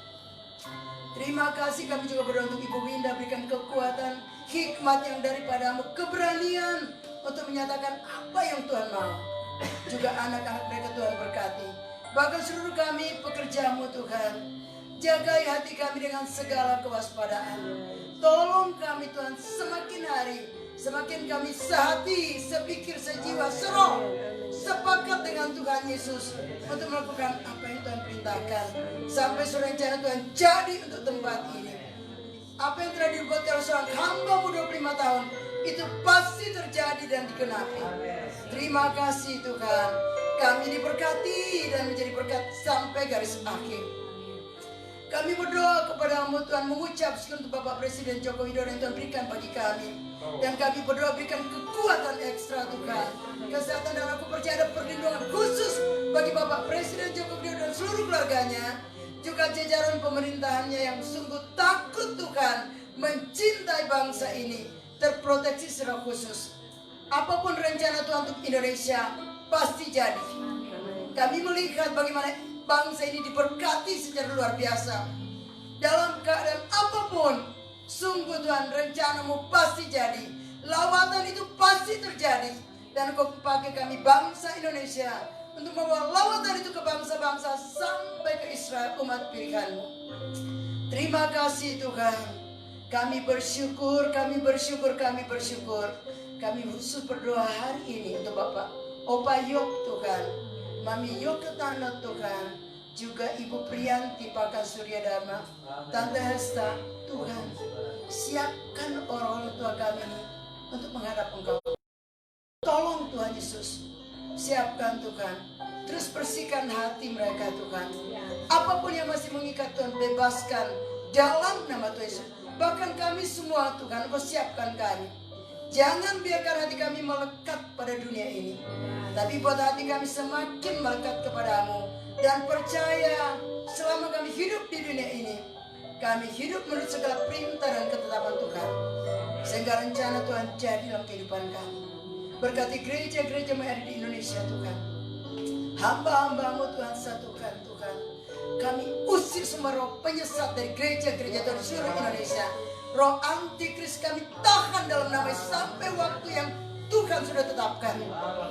Terima kasih, kami juga berdoa untuk Ibu Winda, berikan kekuatan, hikmat yang daripada-Mu, keberanian untuk menyatakan apa yang Tuhan mau. Juga anak-anak mereka Tuhan berkati. Bahkan seluruh kami pekerja-Mu Tuhan, jagai hati kami dengan segala kewaspadaan. Tolong kami Tuhan, semakin hari semakin kami sehati, sepikir, sejiwa, seroh, sepakat dengan Tuhan Yesus untuk melakukan apa yang Tuhan perintahkan, sampai seluruh rencana Tuhan jadi untuk tempat ini. Apa yang telah dibuat oleh seorang hamba-Mu 25 tahun itu pasti terjadi dan dikenapi. Terima kasih Tuhan, kami diberkati dan menjadi berkat sampai garis akhir. Kami berdoa kepada-Mu Tuhan, mengucap syukur untuk Bapak Presiden Joko Widodo yang Tuhan berikan bagi kami. Dan kami berdoa berikan kekuatan ekstra Tuhan, kesehatan, dan aku percaya ada perlindungan khusus bagi Bapak Presiden Joko Widodo dan seluruh keluarganya, juga jajaran pemerintahannya yang sungguh takut Tuhan, mencintai bangsa ini, terproteksi secara khusus. Apapun rencana Tuhan untuk Indonesia pasti jadi. Kami melihat bagaimana bangsa ini diberkati secara luar biasa. Dalam keadaan apapun, sungguh Tuhan, rencana-Mu pasti jadi. Lawatan itu pasti terjadi. Dan Kau pakai kami bangsa Indonesia untuk membawa lawatan itu ke bangsa-bangsa sampai ke Israel, umat pilihan-Mu. Terima kasih Tuhan. Kami bersyukur, kami bersyukur, kami bersyukur. Kami khusus berdoa hari ini untuk Bapak Opa Yok Tuhan, Mami Yoketana Tuhan, juga Ibu Priyanti Pakan Surya Dharma, Tante Hesta. Tuhan, siapkan orang tua kami untuk menghadap Engkau. Tolong Tuhan Yesus, siapkan Tuhan. Terus bersihkan hati mereka Tuhan. Apapun yang masih mengikat Tuhan, bebaskan dalam nama Tuhan Yesus. Bahkan kami semua Tuhan, Engkau siapkan kami. Jangan biarkan hati kami melekat pada dunia ini, tapi buat hati kami semakin melekat kepadamu. Dan percaya selama kami hidup di dunia ini, kami hidup menurut segala perintah dan ketetapan Tuhan, sehingga rencana Tuhan jadi dalam kehidupan kami. Berkati gereja-gereja yang ada di Indonesia Tuhan. Hamba-hamba-Mu Tuhan, satukan Tuhan. Kami usir semua roh penyesat dari gereja-gereja Tuhan di seluruh Indonesia. Roh antikris kami tahan dalam nama Yesus sampai waktu yang Tuhan sudah tetapkan,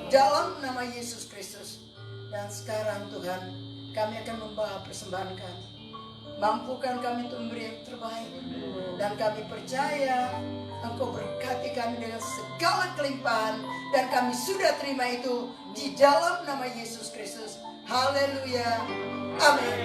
dalam nama Yesus Kristus. Dan sekarang Tuhan, kami akan membawa persembahan kami. Mampukan kami untuk memberi yang terbaik. Dan kami percaya Engkau berkati kami dengan segala kelimpahan. Dan kami sudah terima itu di dalam nama Yesus Kristus. Haleluya. Amin.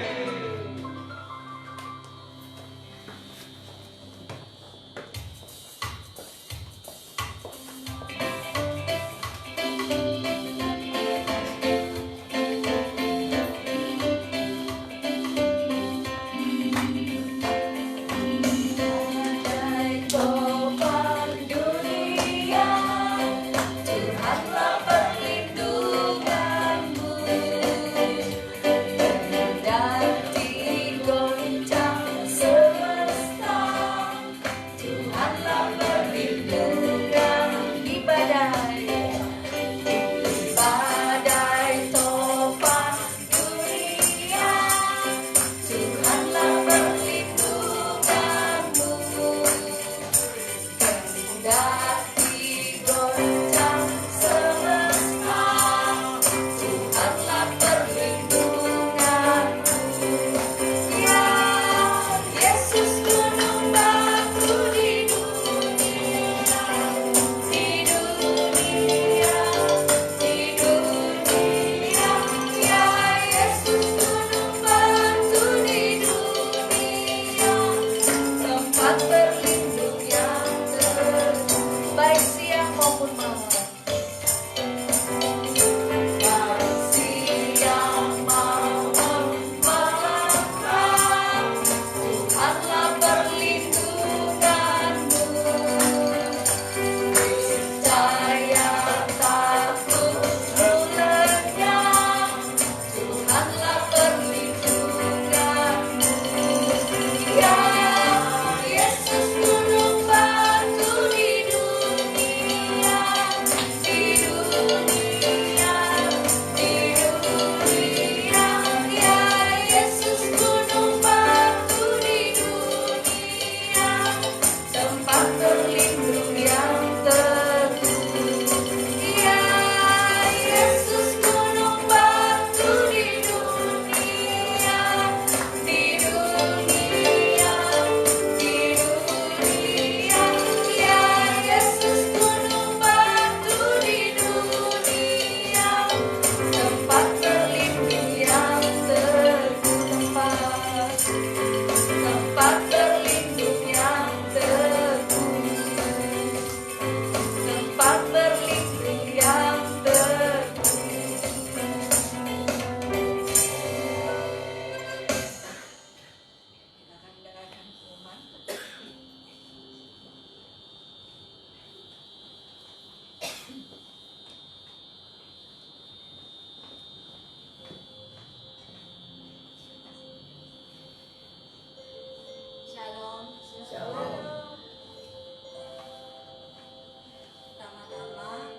Pertama-tama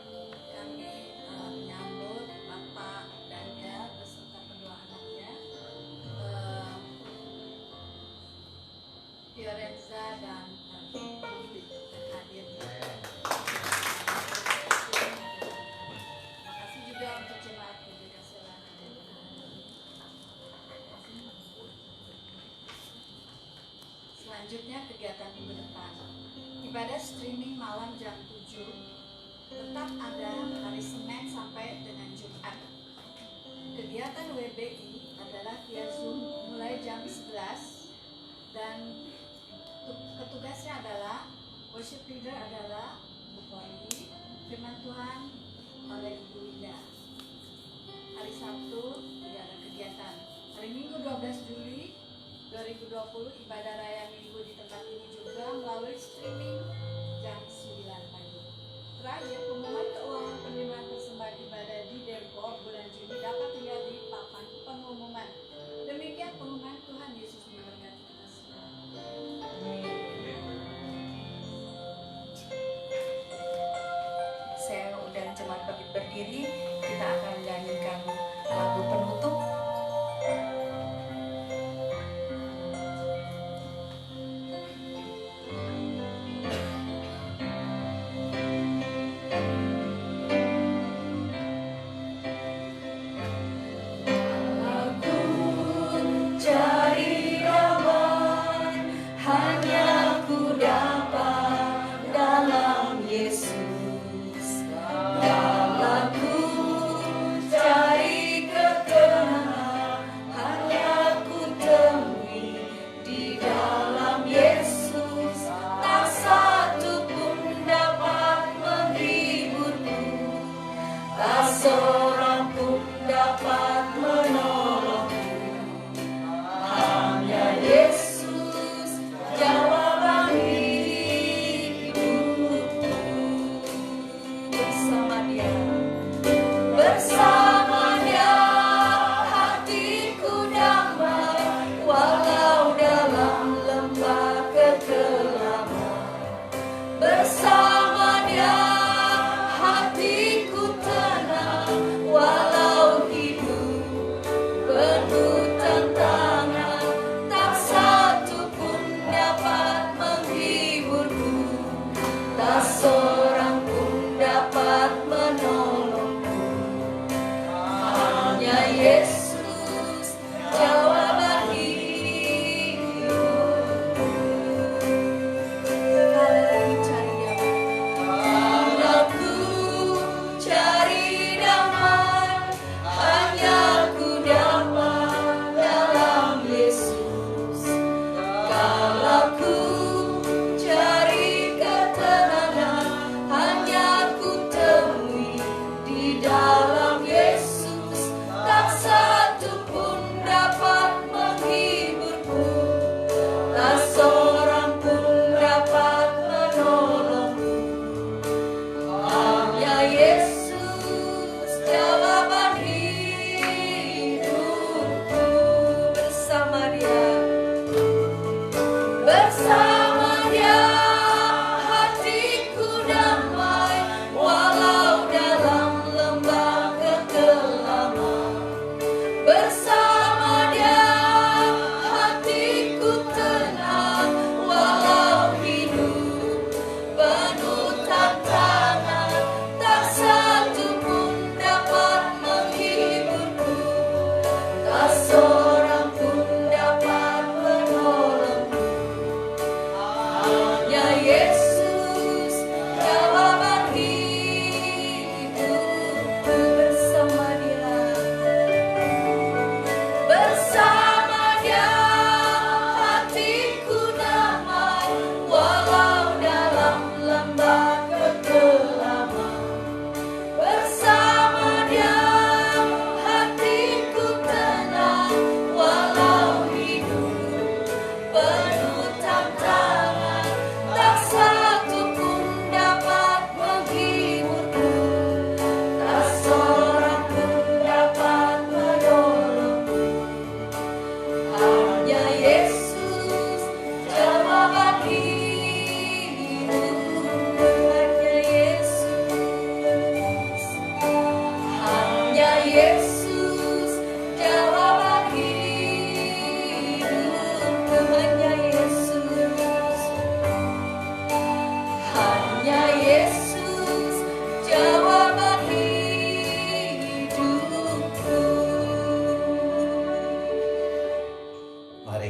kami menyambut Bapak Daniel beserta kedua anaknya, Fiorenza dan hadir. Terima kasih juga untuk jemaat Gereja Selana dan selanjutnya kegiatan minggu depan. Ibadah streaming malam jam 7 tetap ada hari Senin sampai dengan Jumat. Kegiatan WBI adalah via Zoom mulai jam 11 dan petugasnya adalah worship leader adalah Bu Koi, firman Tuhan oleh Ibu Ida. Hari Sabtu tidak ada kegiatan. Hari Minggu 12 Juli 2020 ibadah raya minggu di tempat ini juga melalui streaming jam 9 pagi. Terakhir, pengumuman keuangan penerimaan persembahan ibadah di Depok bulan Juni dapat dilihat di papan pengumuman. Demikian pengumuman. Tuhan Yesus memberkati kita semua. Saya undang jemaat berdiri, kita akan menyanyikan lagu penutup.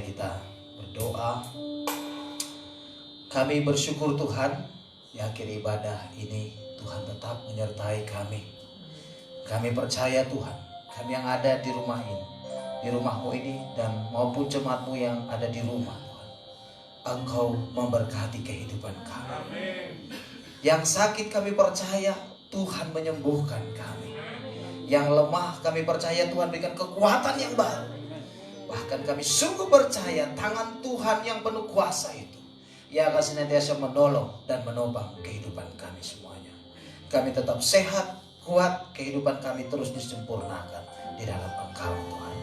Mari kita berdoa. Kami bersyukur Tuhan, di akhir ibadah ini Tuhan tetap menyertai kami. Kami percaya Tuhan, kami yang ada di rumah ini, di rumahmu ini, dan maupun jemaatmu yang ada di rumah Tuhan, Engkau memberkati kehidupan kami. Yang sakit kami percaya Tuhan menyembuhkan kami. Yang lemah kami percaya Tuhan berikan kekuatan yang baru. Bahkan kami sungguh percaya tangan Tuhan yang penuh kuasa itu, Ia akan senantiasa menolong dan menopang kehidupan kami semuanya. Kami tetap sehat, kuat, kehidupan kami terus disempurnakan di dalam Engkau Tuhan.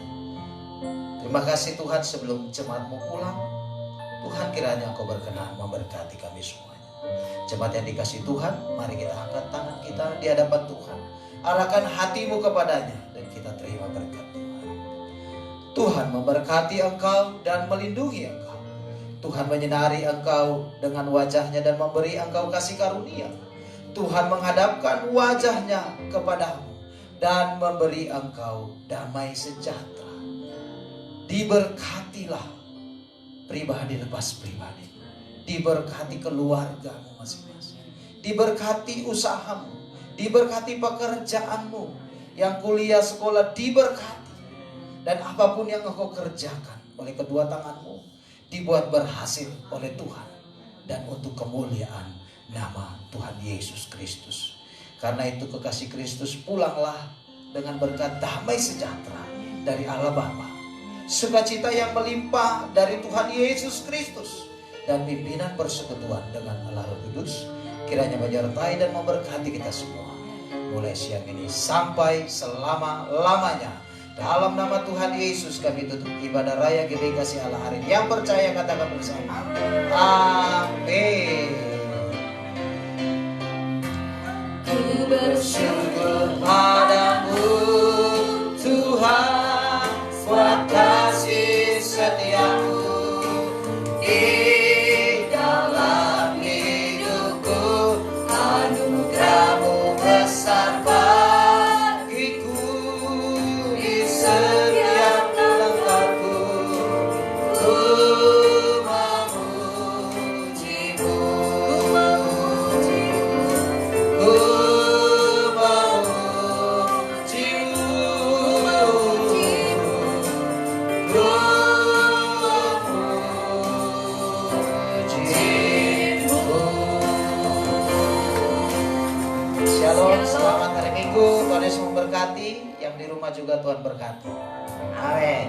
Terima kasih Tuhan, sebelum jemaatmu pulang, Tuhan kiranya Engkau berkenan memberkati kami semuanya. Jemaat yang dikasih Tuhan, mari kita angkat tangan kita di hadapan Tuhan. Arahkan hatimu kepadanya dan kita terima berkat Tuhan. Tuhan memberkati engkau dan melindungi engkau. Tuhan menyinari engkau dengan wajahnya dan memberi engkau kasih karunia. Tuhan menghadapkan wajahnya kepadamu dan memberi engkau damai sejahtera. Diberkatilah pribadi lepas pribadi. Diberkati keluargamu masing-masing. Diberkati usahamu. Diberkati pekerjaanmu. Yang kuliah sekolah diberkati. Dan apapun yang engkau kerjakan oleh kedua tanganmu, dibuat berhasil oleh Tuhan. Dan untuk kemuliaan nama Tuhan Yesus Kristus. Karena itu kekasih Kristus, pulanglah dengan berkat damai sejahtera dari Allah Bapa. Sukacita yang melimpah dari Tuhan Yesus Kristus. Dan pimpinan persekutuan dengan Allah Roh Kudus kiranya menyertai dan memberkati kita semua mulai siang ini sampai selama-lamanya. Dalam nama Tuhan Yesus kami tutup ibadah raya GBI Kasih Allah hari ini. Yang percaya katakan bersama. Amin. Ku bersyukur Padamu Tuhan, buat kasih setiamu di dalam hidupku. Anugerahmu besar bagiku di setiap langkahku. Ku memujimu, ku Shalom, selamat hari Minggu. Tuhan Yesus memberkati. Yang di rumah juga Tuhan berkati. Amin.